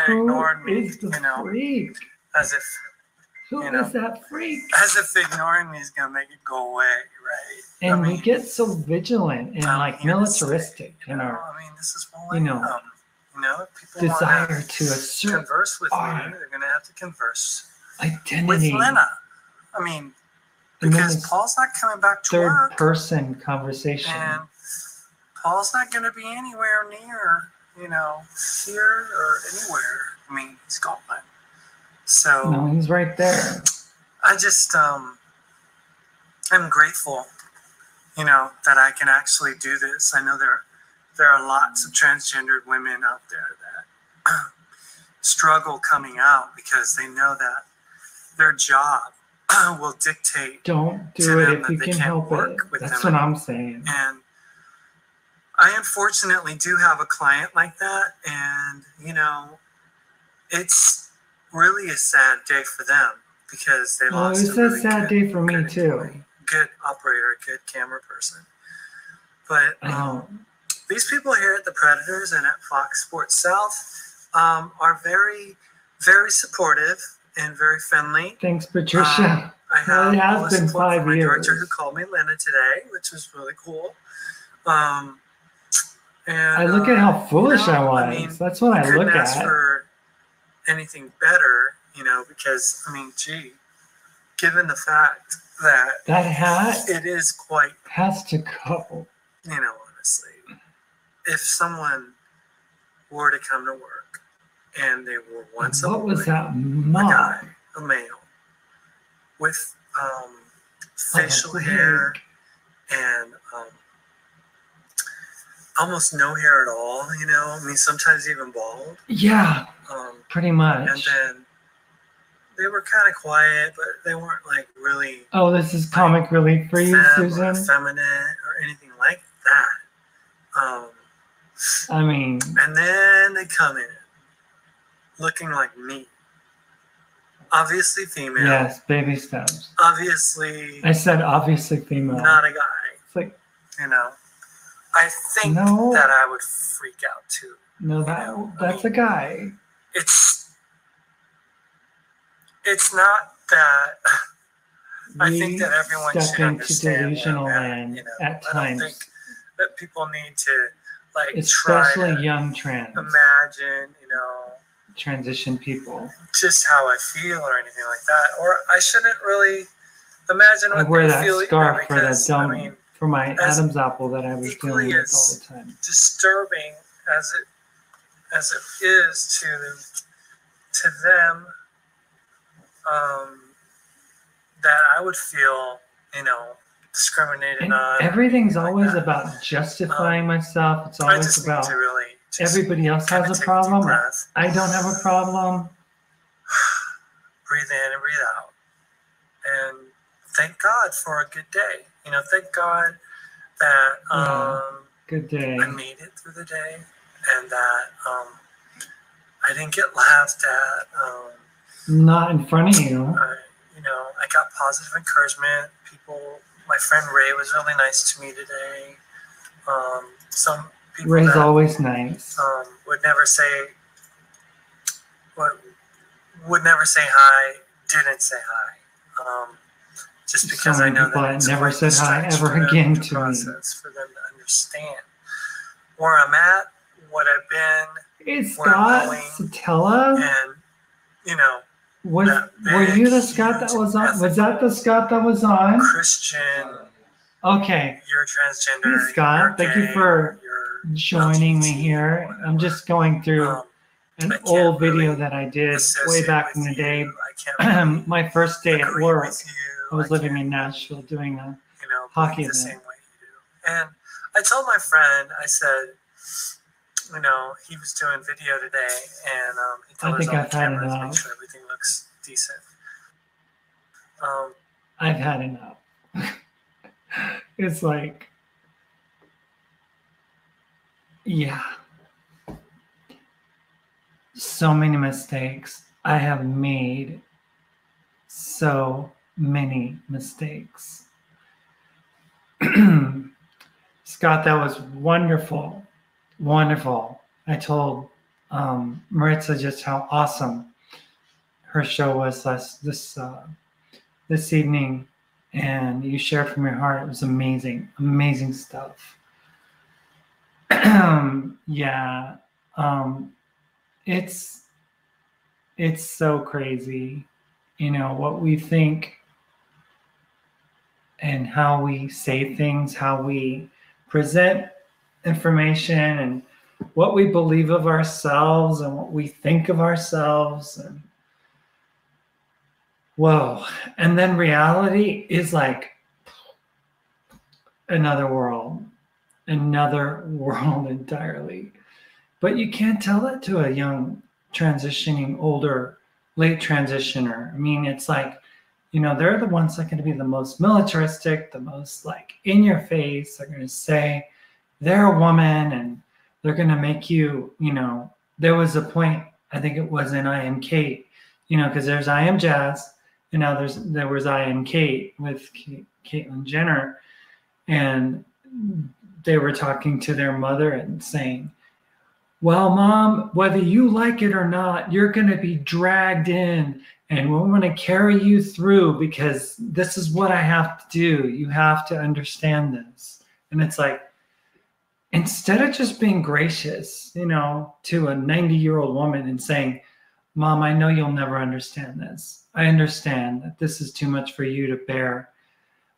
ignored me, freak? As if Who is that freak? As if ignoring me is gonna make it go away, right? And we get so vigilant and militaristic in our, this is what people desire to assert converse with me. They're gonna have to converse identity with Lena. Because Paul's not coming back to work. Third-person conversation. And Paul's not going to be anywhere near, here or anywhere. He's gone. So. No, he's right there. I just, I'm grateful, that I can actually do this. I know there are lots of transgendered women out there that struggle coming out because they know that their job will dictate. Don't do it if you can help it. That's what I'm saying. And I unfortunately do have a client like that, and it's really a sad day for them because they lost. It's a sad day for me too. Good operator, good camera person. But these people here at the Predators and at Fox Sports South are very, very supportive and very friendly. Thanks, Patricia. I have it all has the been support 5 from my years. director who called me Linda today, which was really cool. And I look at how foolish I was. I mean, that's what I look couldn't ask at. for anything better, because I mean, gee, given the fact that hat it is quite has to go. Honestly, if someone were to come to work and they were once what was that a mug? guy, a male, with facial hair and almost no hair at all, I mean, sometimes even bald. Yeah, pretty much. And then they were kind of quiet, but they weren't like really. Oh, this is comic relief for you, Susan? Or effeminate or anything like that. I mean. And then they come in looking like me. Obviously female. Yes, baby steps. Obviously. I said obviously female. Not a guy. It's like. I think that I would freak out too. No, that's a guy. It's not that. I think that everyone should understand delusional land at times. I don't think that people need to especially try to young trans. Imagine, transition people. Just how I feel or anything like that. Or I shouldn't really imagine what I wear they that feel scarf for because, that dumb for my Adam's apple that I was dealing with all the time. Disturbing as it is to them, that I would feel, discriminated on. Everything's always about justifying myself. It's always about everybody else has a problem. I don't have a problem. Breathe in and breathe out. And thank God for a good day. Thank God that good day. I made it through the day and that I didn't get laughed at. Not in front of you. I got positive encouragement. My friend Ray was really nice to me today. Some people Ray's always nice. Would never say hi, didn't say hi. Just because I know that it's never said hi ever again to me. For them to understand where I'm at, what I've been, it's Scott Satella. And were you the Scott that was on? Was that the Scott that was on? Christian. Okay. You're transgender. Hey, Scott, thank you for joining me here. I'm just going through an old video that I did way back in the day. My first day at work. I was living in Nashville doing a hockey event. The same way you do. And I told my friend, I said, he was doing video today, and he told us all the cameras to make sure everything looks decent. I've had enough. It's like, yeah. So many mistakes. I have made so many mistakes. Scott, that was wonderful. Wonderful. I told Maritza just how awesome her show was this evening, and you shared from your heart. It was amazing, amazing stuff. Yeah, it's so crazy, what we think and how we say things, how we present information, and what we believe of ourselves and what we think of ourselves. And whoa. And then reality is like another world entirely. But you can't tell that to a young transitioning, older, late transitioner. I mean, it's like, they're the ones that are going to be the most militaristic, the most like in your face. They're going to say they're a woman, and they're going to make you, there was a point, I think it was in I Am Kate, because there's I Am Jazz, and now there was I Am Kate with Caitlyn Jenner, and they were talking to their mother and saying, well, Mom, whether you like it or not, you're going to be dragged in and we're going to carry you through because this is what I have to do. You have to understand this. And it's like, instead of just being gracious, to a 90-year-old woman and saying, Mom, I know you'll never understand this. I understand that this is too much for you to bear.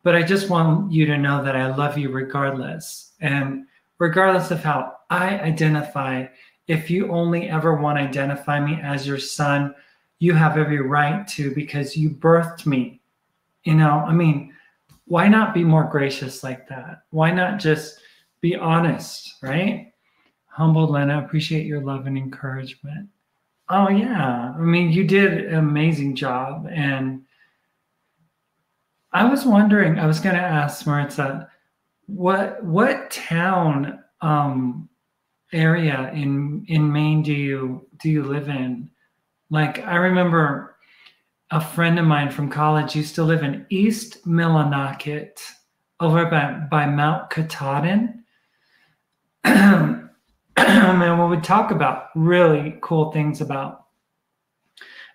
But I just want you to know that I love you regardless. And regardless of how I identify, if you only ever want to identify me as your son, you have every right to because you birthed me. Why not be more gracious like that? Why not just be honest, right? Humbled, Lena, appreciate your love and encouragement. Oh, yeah. You did an amazing job. And I was wondering, I was going to ask Maritza, what town area in Maine do you live in? Like, I remember a friend of mine from college used to live in East Millinocket over by Mount Katahdin. And when we talk about really cool things about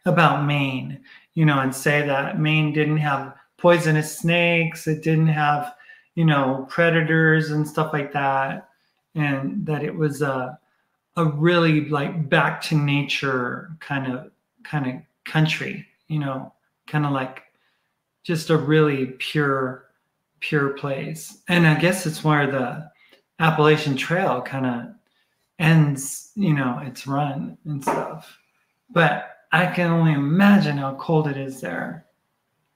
Maine, and say that Maine didn't have poisonous snakes, it didn't have, predators and stuff like that, and that it was a really like back to nature kind of country, kind of like just a really pure place. And I guess it's where the Appalachian Trail kind of ends, its run and stuff. But I can only imagine how cold it is there.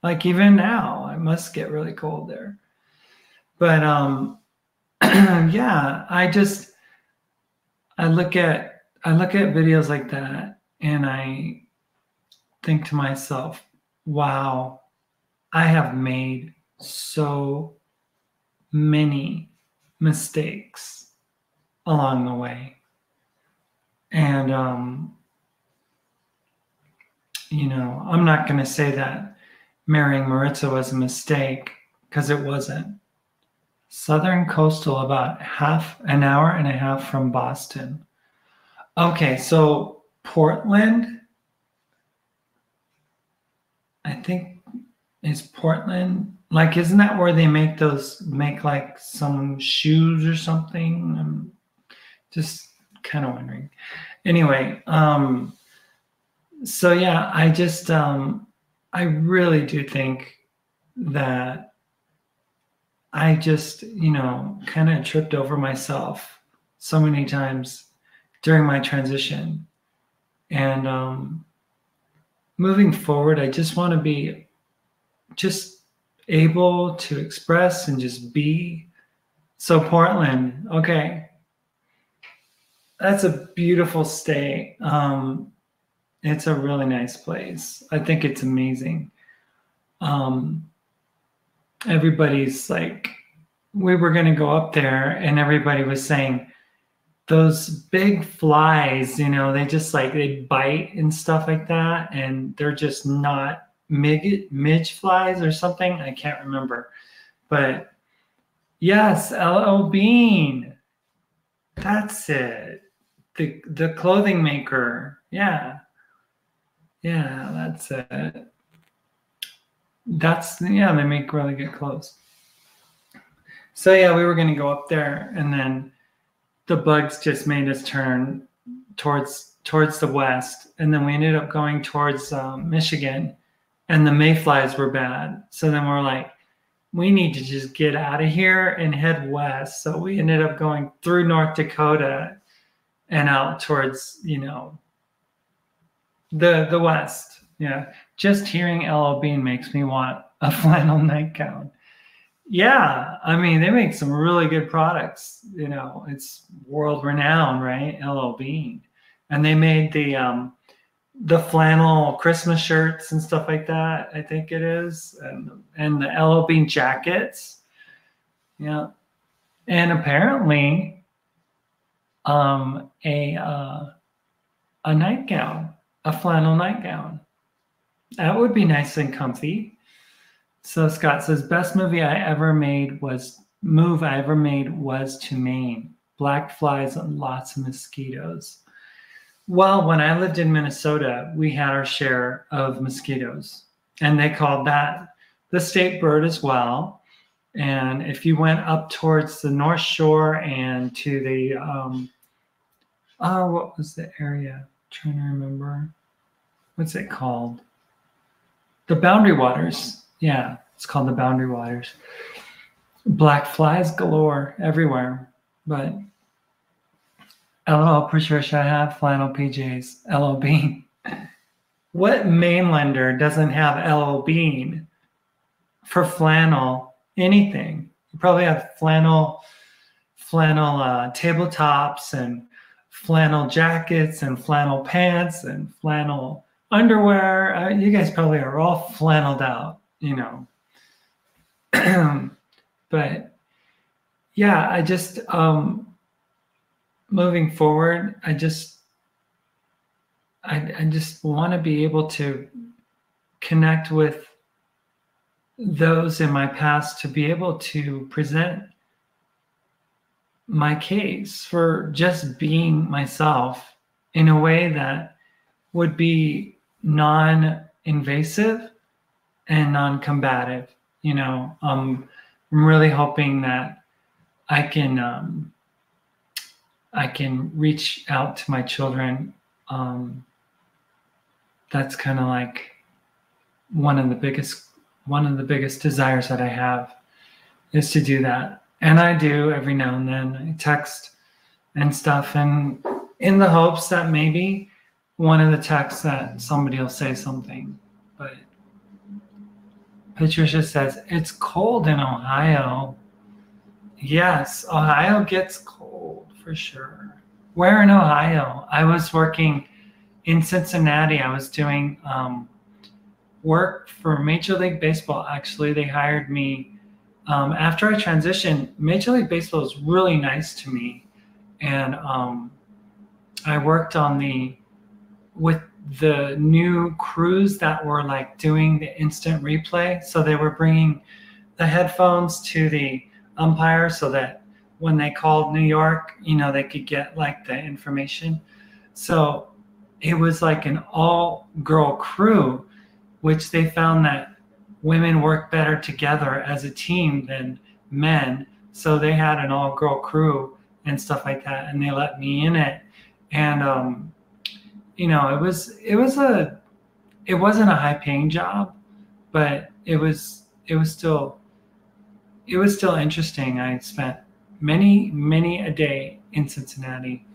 Like even now, it must get really cold there. But yeah, I look at videos like that and I think to myself, wow, I have made so many mistakes along the way. And I'm not going to say that marrying Maritza was a mistake, because it wasn't. Southern Coastal, about an hour and a half from Boston. Okay, so Portland, I think, is Portland. Like, isn't that where they make like some shoes or something? I'm just kind of wondering. Anyway, so yeah, I really do think that I just, kind of tripped over myself so many times during my transition. And moving forward, I just want to be just able to express and just be. So Portland, okay. That's a beautiful state. It's a really nice place. I think it's amazing. Everybody's like, we were going to go up there and everybody was saying those big flies, they just they bite and stuff like that. And they're just not midge flies or something. I can't remember. But yes, L.O. Bean. That's it. The clothing maker. Yeah. Yeah, that's it. They make really good clothes. So yeah, we were going to go up there, and then the bugs just made us turn towards the west, and then we ended up going towards Michigan, and the mayflies were bad. So then we're like, we need to just get out of here and head west. So we ended up going through North Dakota and out towards, the west. Yeah, just hearing L.O. Bean makes me want a flannel nightgown. Yeah, they make some really good products. It's world renowned, right? L.O. Bean, and they made the flannel Christmas shirts and stuff like that. I think it is, and the L.O. Bean jackets. Yeah, and apparently, a nightgown, a flannel nightgown. That would be nice and comfy. So Scott says, best movie I ever made was move I ever made was to Maine. Black flies and lots of mosquitoes. Well, when I lived in Minnesota, we had our share of mosquitoes, and they called that the state bird as well. And if you went up towards the North Shore and to the, what was the area? I'm trying to remember. What's it called? The Boundary Waters. Yeah, it's called the Boundary Waters. Black flies galore everywhere. But LOL, Patricia, I have flannel PJs. LO Bean. What Mainlander doesn't have LO Bean for flannel anything? You probably have flannel tabletops and flannel jackets and flannel pants and flannel underwear. You guys probably are all flanneled out, you know. But yeah, I just moving forward, I just want to be able to connect with those in my past to be able to present my case for just being myself in a way that would be non-invasive and non-combative. You know, I'm really hoping that I can reach out to my children. That's kind of like one of the biggest desires that I have is to do that. And I do every now and then. I text and stuff, and in the hopes that maybe one of the texts that somebody will say something. But Patricia says, it's cold in Ohio. Yes, Ohio gets cold for sure. Where in Ohio? I was working in Cincinnati. I was doing work for Major League Baseball. Actually, they hired me after I transitioned. Major League Baseball was really nice to me, and I worked with the new crews that were like doing the instant replay. So they were bringing the headphones to the umpire so that when they called New York, you know, they could get like the information. So it was like an all-girl crew, which they found that women work better together as a team than men. So they had an all-girl crew and stuff like that, and they let me in it. And you know, it wasn't a high-paying job, but it was still interesting. I spent many a day in Cincinnati,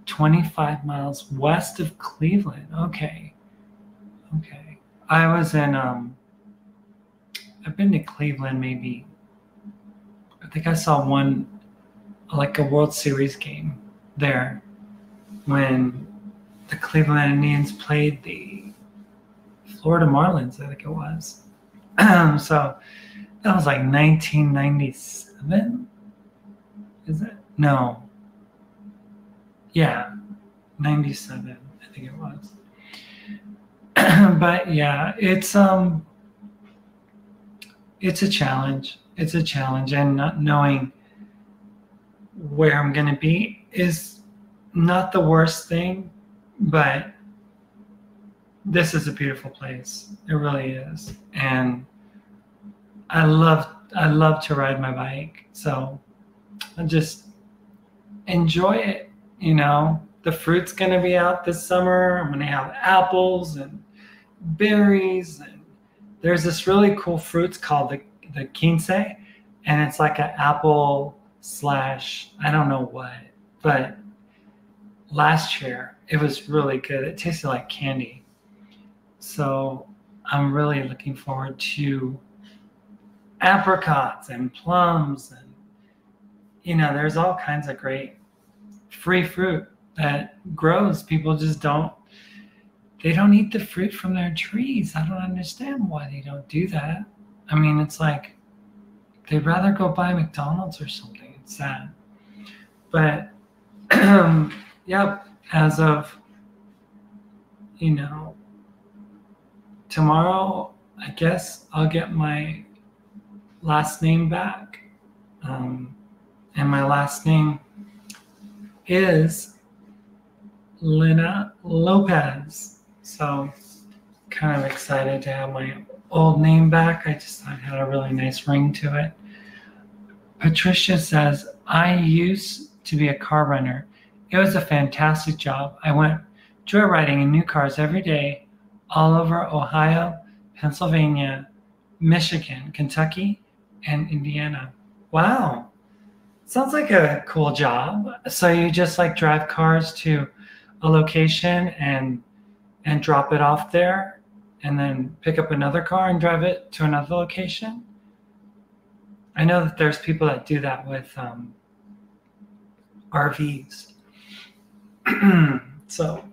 25 miles west of Cleveland. Okay. I was in I've been to Cleveland maybe. I think I saw one, like a World Series game there when the Cleveland Indians played the Florida Marlins, I think it was. So that was like 1997. Is it? No. Yeah, 97, I think it was. But yeah, it's a challenge. It's a challenge, and not knowing where I'm going to be is not the worst thing, but this is a beautiful place. It really is. And I love to ride my bike. So I just enjoy it. You know, the fruit's going to be out this summer. I'm going to have apples and berries, and there's this really cool fruits called the quince, and it's like an apple / I don't know what, but last year it was really good. It tasted like candy. So I'm really looking forward to apricots and plums, and you know, there's all kinds of great free fruit that grows. People just don't eat the fruit from their trees. I don't understand why they don't do that. I mean, it's like they'd rather go buy McDonald's or something. It's sad. But yep, as of, you know, tomorrow, I guess I'll get my last name back. And my last name is Lena Lopez. So kind of excited to have my old name back. I just thought it had a really nice ring to it. Patricia says, I used to be a car runner. It was a fantastic job. I went joyriding in new cars every day all over Ohio, Pennsylvania, Michigan, Kentucky, and Indiana. Wow. Sounds like a cool job. So you just like drive cars to a location and drop it off there and then pick up another car and drive it to another location? I know that there's people that do that with RVs. So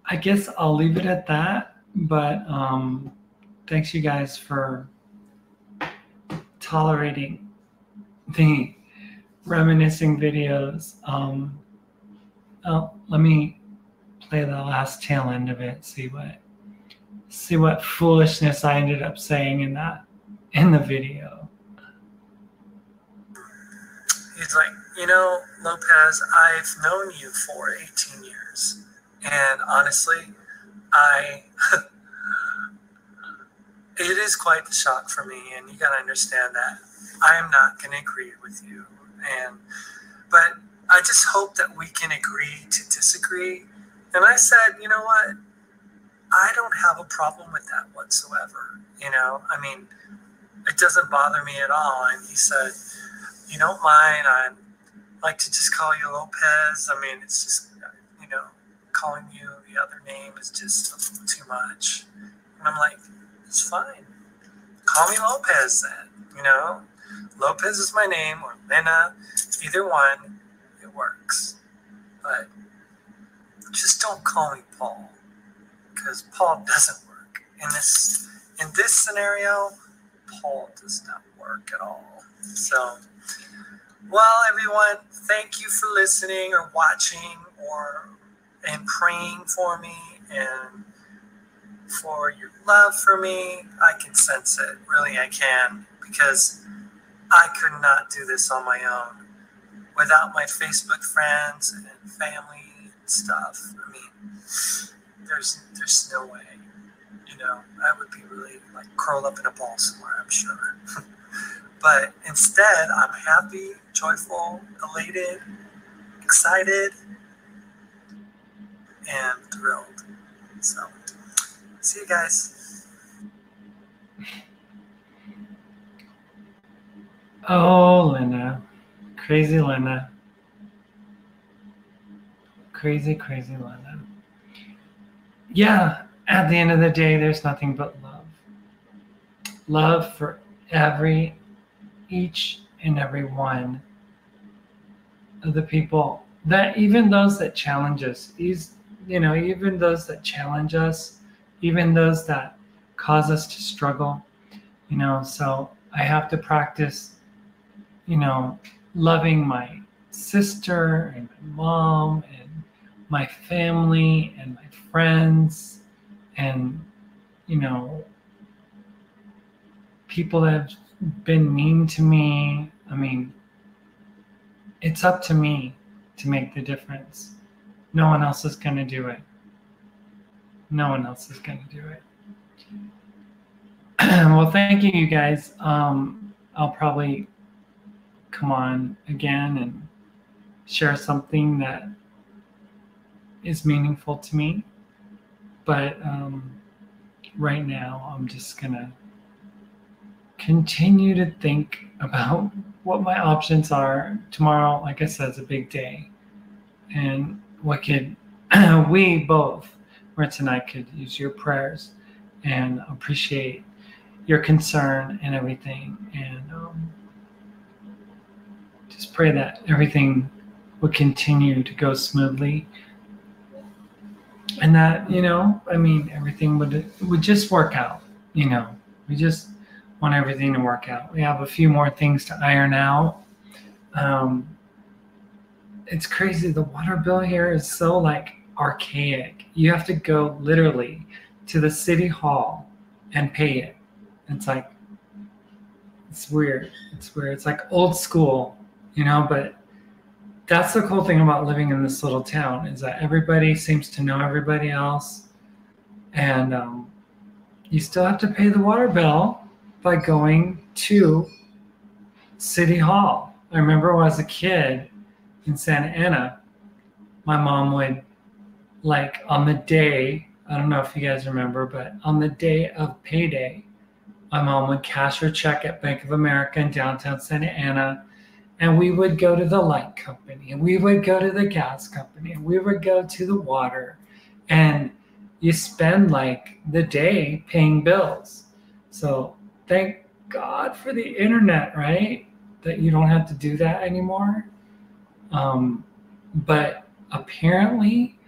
I guess I'll leave it at that. But thanks you guys for tolerating the reminiscing videos. Let me play the last tail end of it. See what foolishness I ended up saying in the video. He's like, Lopez, I've known you for 18 years. And honestly, it is quite the shock for me. And you got to understand that I'm not going to agree with you. But I just hope that we can agree to disagree. And I said, you know what? I don't have a problem with that whatsoever. It doesn't bother me at all. And he said, you don't mind, I like to just call you Lopez. It's just, calling you the other name is just too much. And I'm like, it's fine. Call me Lopez then, Lopez is my name, or Lena, either one, it works. But just don't call me Paul, because Paul doesn't work. In this scenario, Paul does not work at all. So, well, everyone, thank you for listening or watching and praying for me and for your love for me. I can sense it. Really, I can, because I could not do this on my own without my Facebook friends and family and stuff. There's no way. I would be really curled up in a ball somewhere, I'm sure. But instead, I'm happy, joyful, elated, excited, and thrilled. So, see you guys. Oh, Lena. Crazy Lena. Crazy, crazy Lena. Yeah, at the end of the day, there's nothing but love. Love for each and every one of the people, that even those that challenge us, even those that challenge us, even those that cause us to struggle, so I have to practice, loving my sister and my mom and my family and my friends and, people that have been mean to me. It's up to me to make the difference. No one else is going to do it. No one else is going to do it. Well, thank you guys. I'll probably come on again and share something that is meaningful to me. But right now, I'm just going to continue to think about what my options are. Tomorrow, like I said, is a big day. And what could we both, Rich and I, could use your prayers and appreciate your concern and everything. And just pray that everything would continue to go smoothly. And that, everything would just work out. We just want everything to work out. We have a few more things to iron out. It's crazy. The water bill here is so archaic. You have to go literally to the city hall and pay it. It's like, It's weird. It's weird. It's like old school, but that's the cool thing about living in this little town is that everybody seems to know everybody else. And you still have to pay the water bill by going to City Hall. I remember when I was a kid in Santa Ana, my mom would, like, on the day, I don't know if you guys remember, but on the day of payday, my mom would cash her check at Bank of America in downtown Santa Ana, and we would go to the light company, and we would go to the gas company, and we would go to the water, and you spend like the day paying bills. So thank God for the internet, right? That you don't have to do that anymore. But apparently,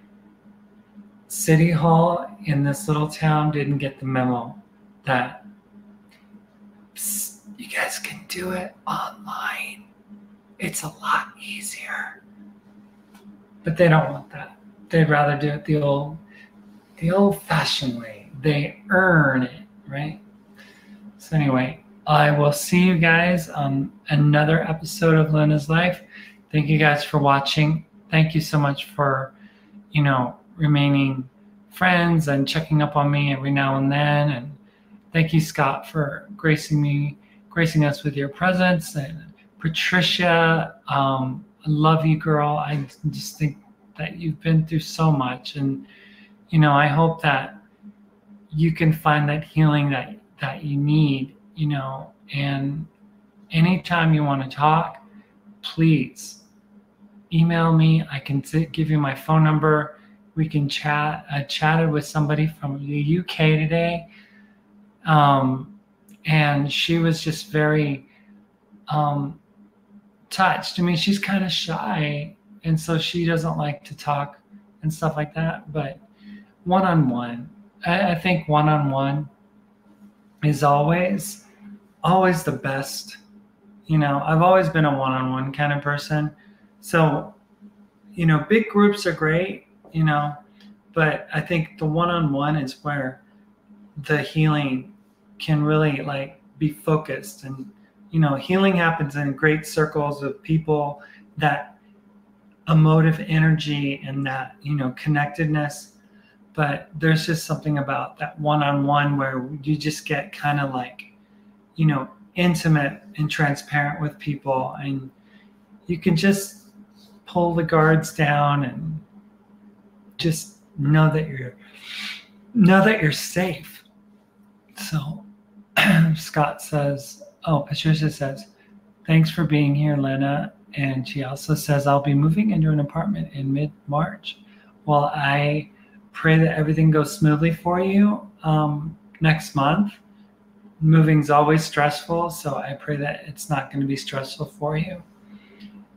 City Hall in this little town didn't get the memo that you guys can do it online. It's a lot easier. But they don't want that. They'd rather do it the old-fashioned way. They earn it, right? So anyway, I will see you guys on another episode of Lena's Life. Thank you guys for watching. Thank you so much for, remaining friends and checking up on me every now and then. And thank you, Scott, for gracing us with your presence. And Patricia, I love you, girl. I just think that you've been through so much. And, I hope that you can find that healing that you need, and anytime you want to talk, please email me. I can give you my phone number. We can chat. I chatted with somebody from the UK today, and she was just very touched. I mean, she's kind of shy, and so she doesn't like to talk and stuff like that, but one-on-one, I think one-on-one is always the best. I've always been a one-on-one kind of person. So, big groups are great, but I think the one-on-one is where the healing can really be focused. And, healing happens in great circles of people, that emotive energy and that, connectedness. But there's just something about that one-on-one where you just get kind of intimate and transparent with people, and you can just pull the guards down and just know that you're safe. So Patricia says, thanks for being here, Lena. And she also says, I'll be moving into an apartment in mid-March. Well, I pray that everything goes smoothly for you next month. Moving's always stressful, so I pray that it's not going to be stressful for you.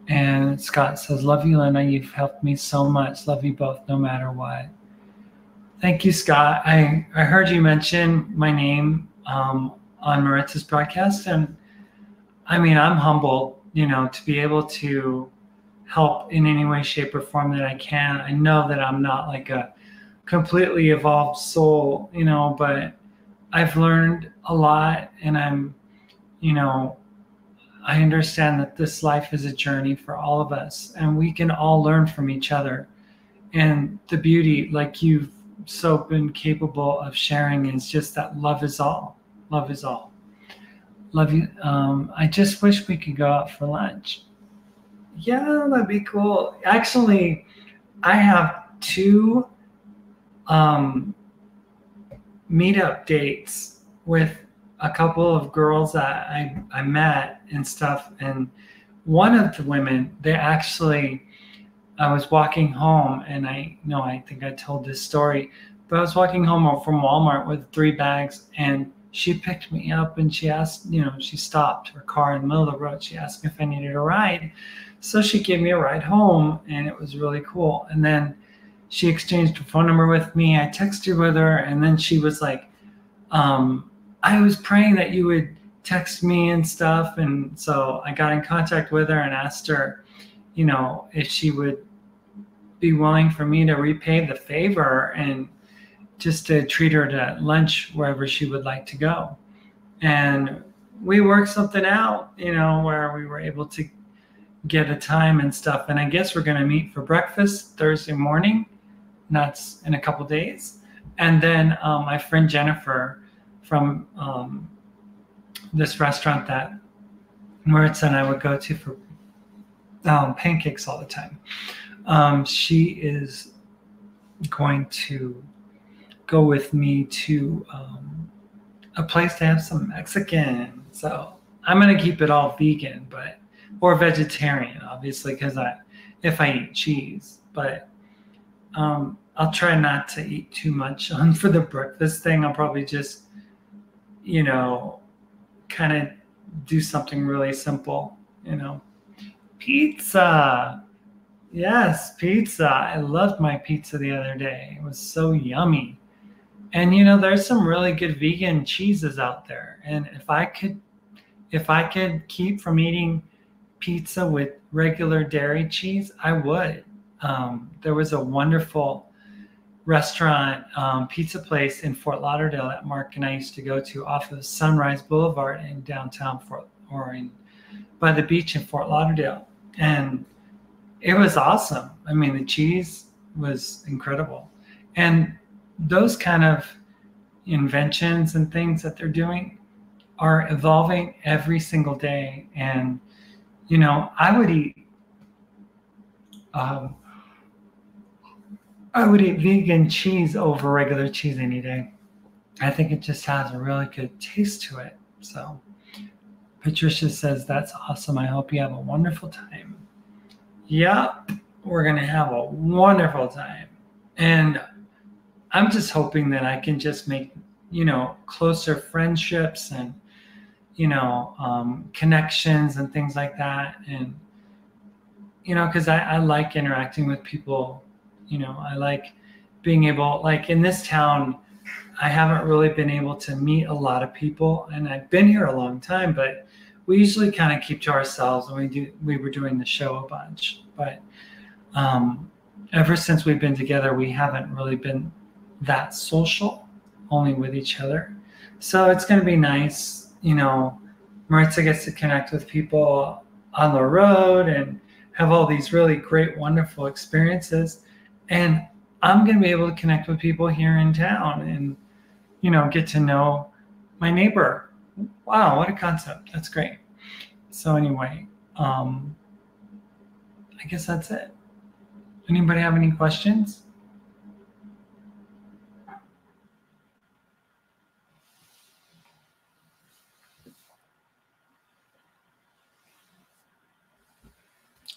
And Scott says, love you, Lena. You've helped me so much. Love you both, no matter what. Thank you, Scott. I heard you mention my name on Maritz's broadcast, and I mean, I'm humbled, to be able to help in any way, shape, or form that I can. I know that I'm not like a completely evolved soul, but I've learned a lot, and I'm, I understand that this life is a journey for all of us, and we can all learn from each other. And the beauty, like you've so been capable of sharing, is just that love is all. Love is all. Love you. I just wish we could go out for lunch. Yeah, that'd be cool. Actually, I have 2 meetup dates with a couple of girls that I met and stuff. And one of the women, I was walking home, and I think I told this story, but I was walking home from Walmart with 3 bags, and she picked me up, and she asked, she stopped her car in the middle of the road. She asked me if I needed a ride. So she gave me a ride home, and it was really cool. And then she exchanged her phone number with me. I texted with her, and then she was like, I was praying that you would text me and stuff. And so I got in contact with her and asked her, if she would be willing for me to repay the favor and just to treat her to lunch wherever she would like to go. And we worked something out, where we were able to get a time and stuff. And I guess we're going to meet for breakfast Thursday morning. That's in a couple days. And then my friend Jennifer from this restaurant that Maritza and I would go to for pancakes all the time. She is going to go with me to a place to have some Mexican. So I'm going to keep it all vegan, or vegetarian, obviously, because if I eat cheese, but I'll try not to eat too much for the breakfast thing. I'll probably just, kind of do something really simple, Pizza. Yes, pizza. I loved my pizza the other day. It was so yummy. And there's some really good vegan cheeses out there. And if I could keep from eating pizza with regular dairy cheese, I would. There was a wonderful restaurant, pizza place in Fort Lauderdale that Mark and I used to go to off of Sunrise Boulevard in downtown by the beach in Fort Lauderdale. And it was awesome. I mean, the cheese was incredible. And those kind of inventions and things that they're doing are evolving every single day. And, I would eat vegan cheese over regular cheese any day. I think it just has a really good taste to it. So Patricia says, that's awesome. I hope you have a wonderful time. Yep, we're going to have a wonderful time. And I'm just hoping that I can just make, closer friendships and, connections and things like that. And, because I like interacting with people. I like being able, like in this town, I haven't really been able to meet a lot of people, and I've been here a long time, but we usually kind of keep to ourselves when we were doing the show a bunch. But ever since we've been together, we haven't really been that social, only with each other. So it's going to be nice. Maritza gets to connect with people on the road and have all these really great, wonderful experiences. And I'm going to be able to connect with people here in town and, get to know my neighbor. Wow, what a concept. That's great. So anyway, I guess that's it. Anybody have any questions?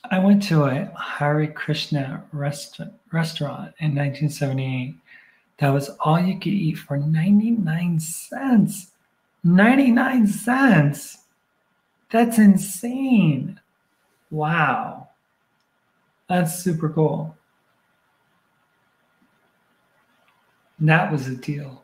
I went to a Hare Krishna restaurant in 1978. That was all you could eat for 99 cents. 99 cents. That's insane. Wow. That's super cool. That was a deal.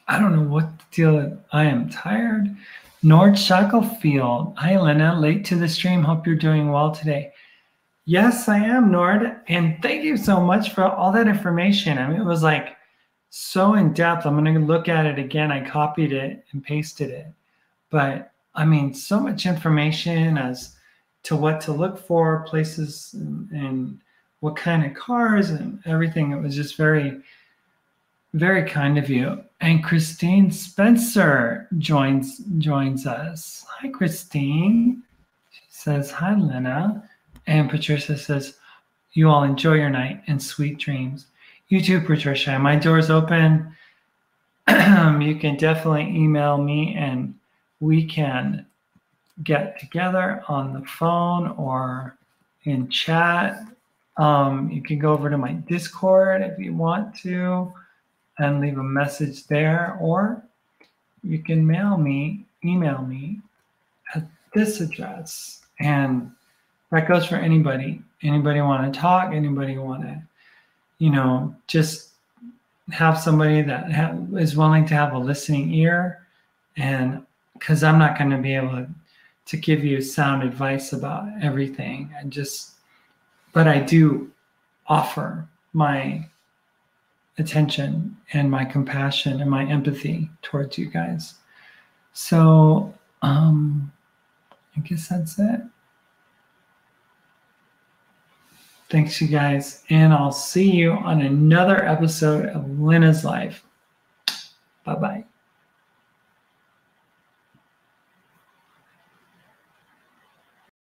I don't know what the deal is. I am tired. Nord Shacklefield. Hi, Elena. Late to the stream. Hope you're doing well today. Yes, I am, Nord. And thank you so much for all that information. I mean, it was like so in depth. I'm going to look at it again. I copied it and pasted it. But I mean, so much information as to what to look for, places, and what kind of cars and everything. It was just very, very kind of you. And Christine Spencer joins us. Hi, Christine. She says, hi, Lena. And Patricia says, you all enjoy your night and sweet dreams. You too, Patricia. My door's open. You can definitely email me and we can get together on the phone or in chat. You can go over to my Discord if you want to and leave a message there, or you can email me at this address. And that goes for anybody. Anybody want to talk? Anybody want to, just have somebody that is willing to have a listening ear? And because I'm not going to be able to give you sound advice about everything. But I do offer my attention and my compassion and my empathy towards you guys. So I guess that's it. Thanks, you guys. And I'll see you on another episode of Lena's Life. Bye-bye.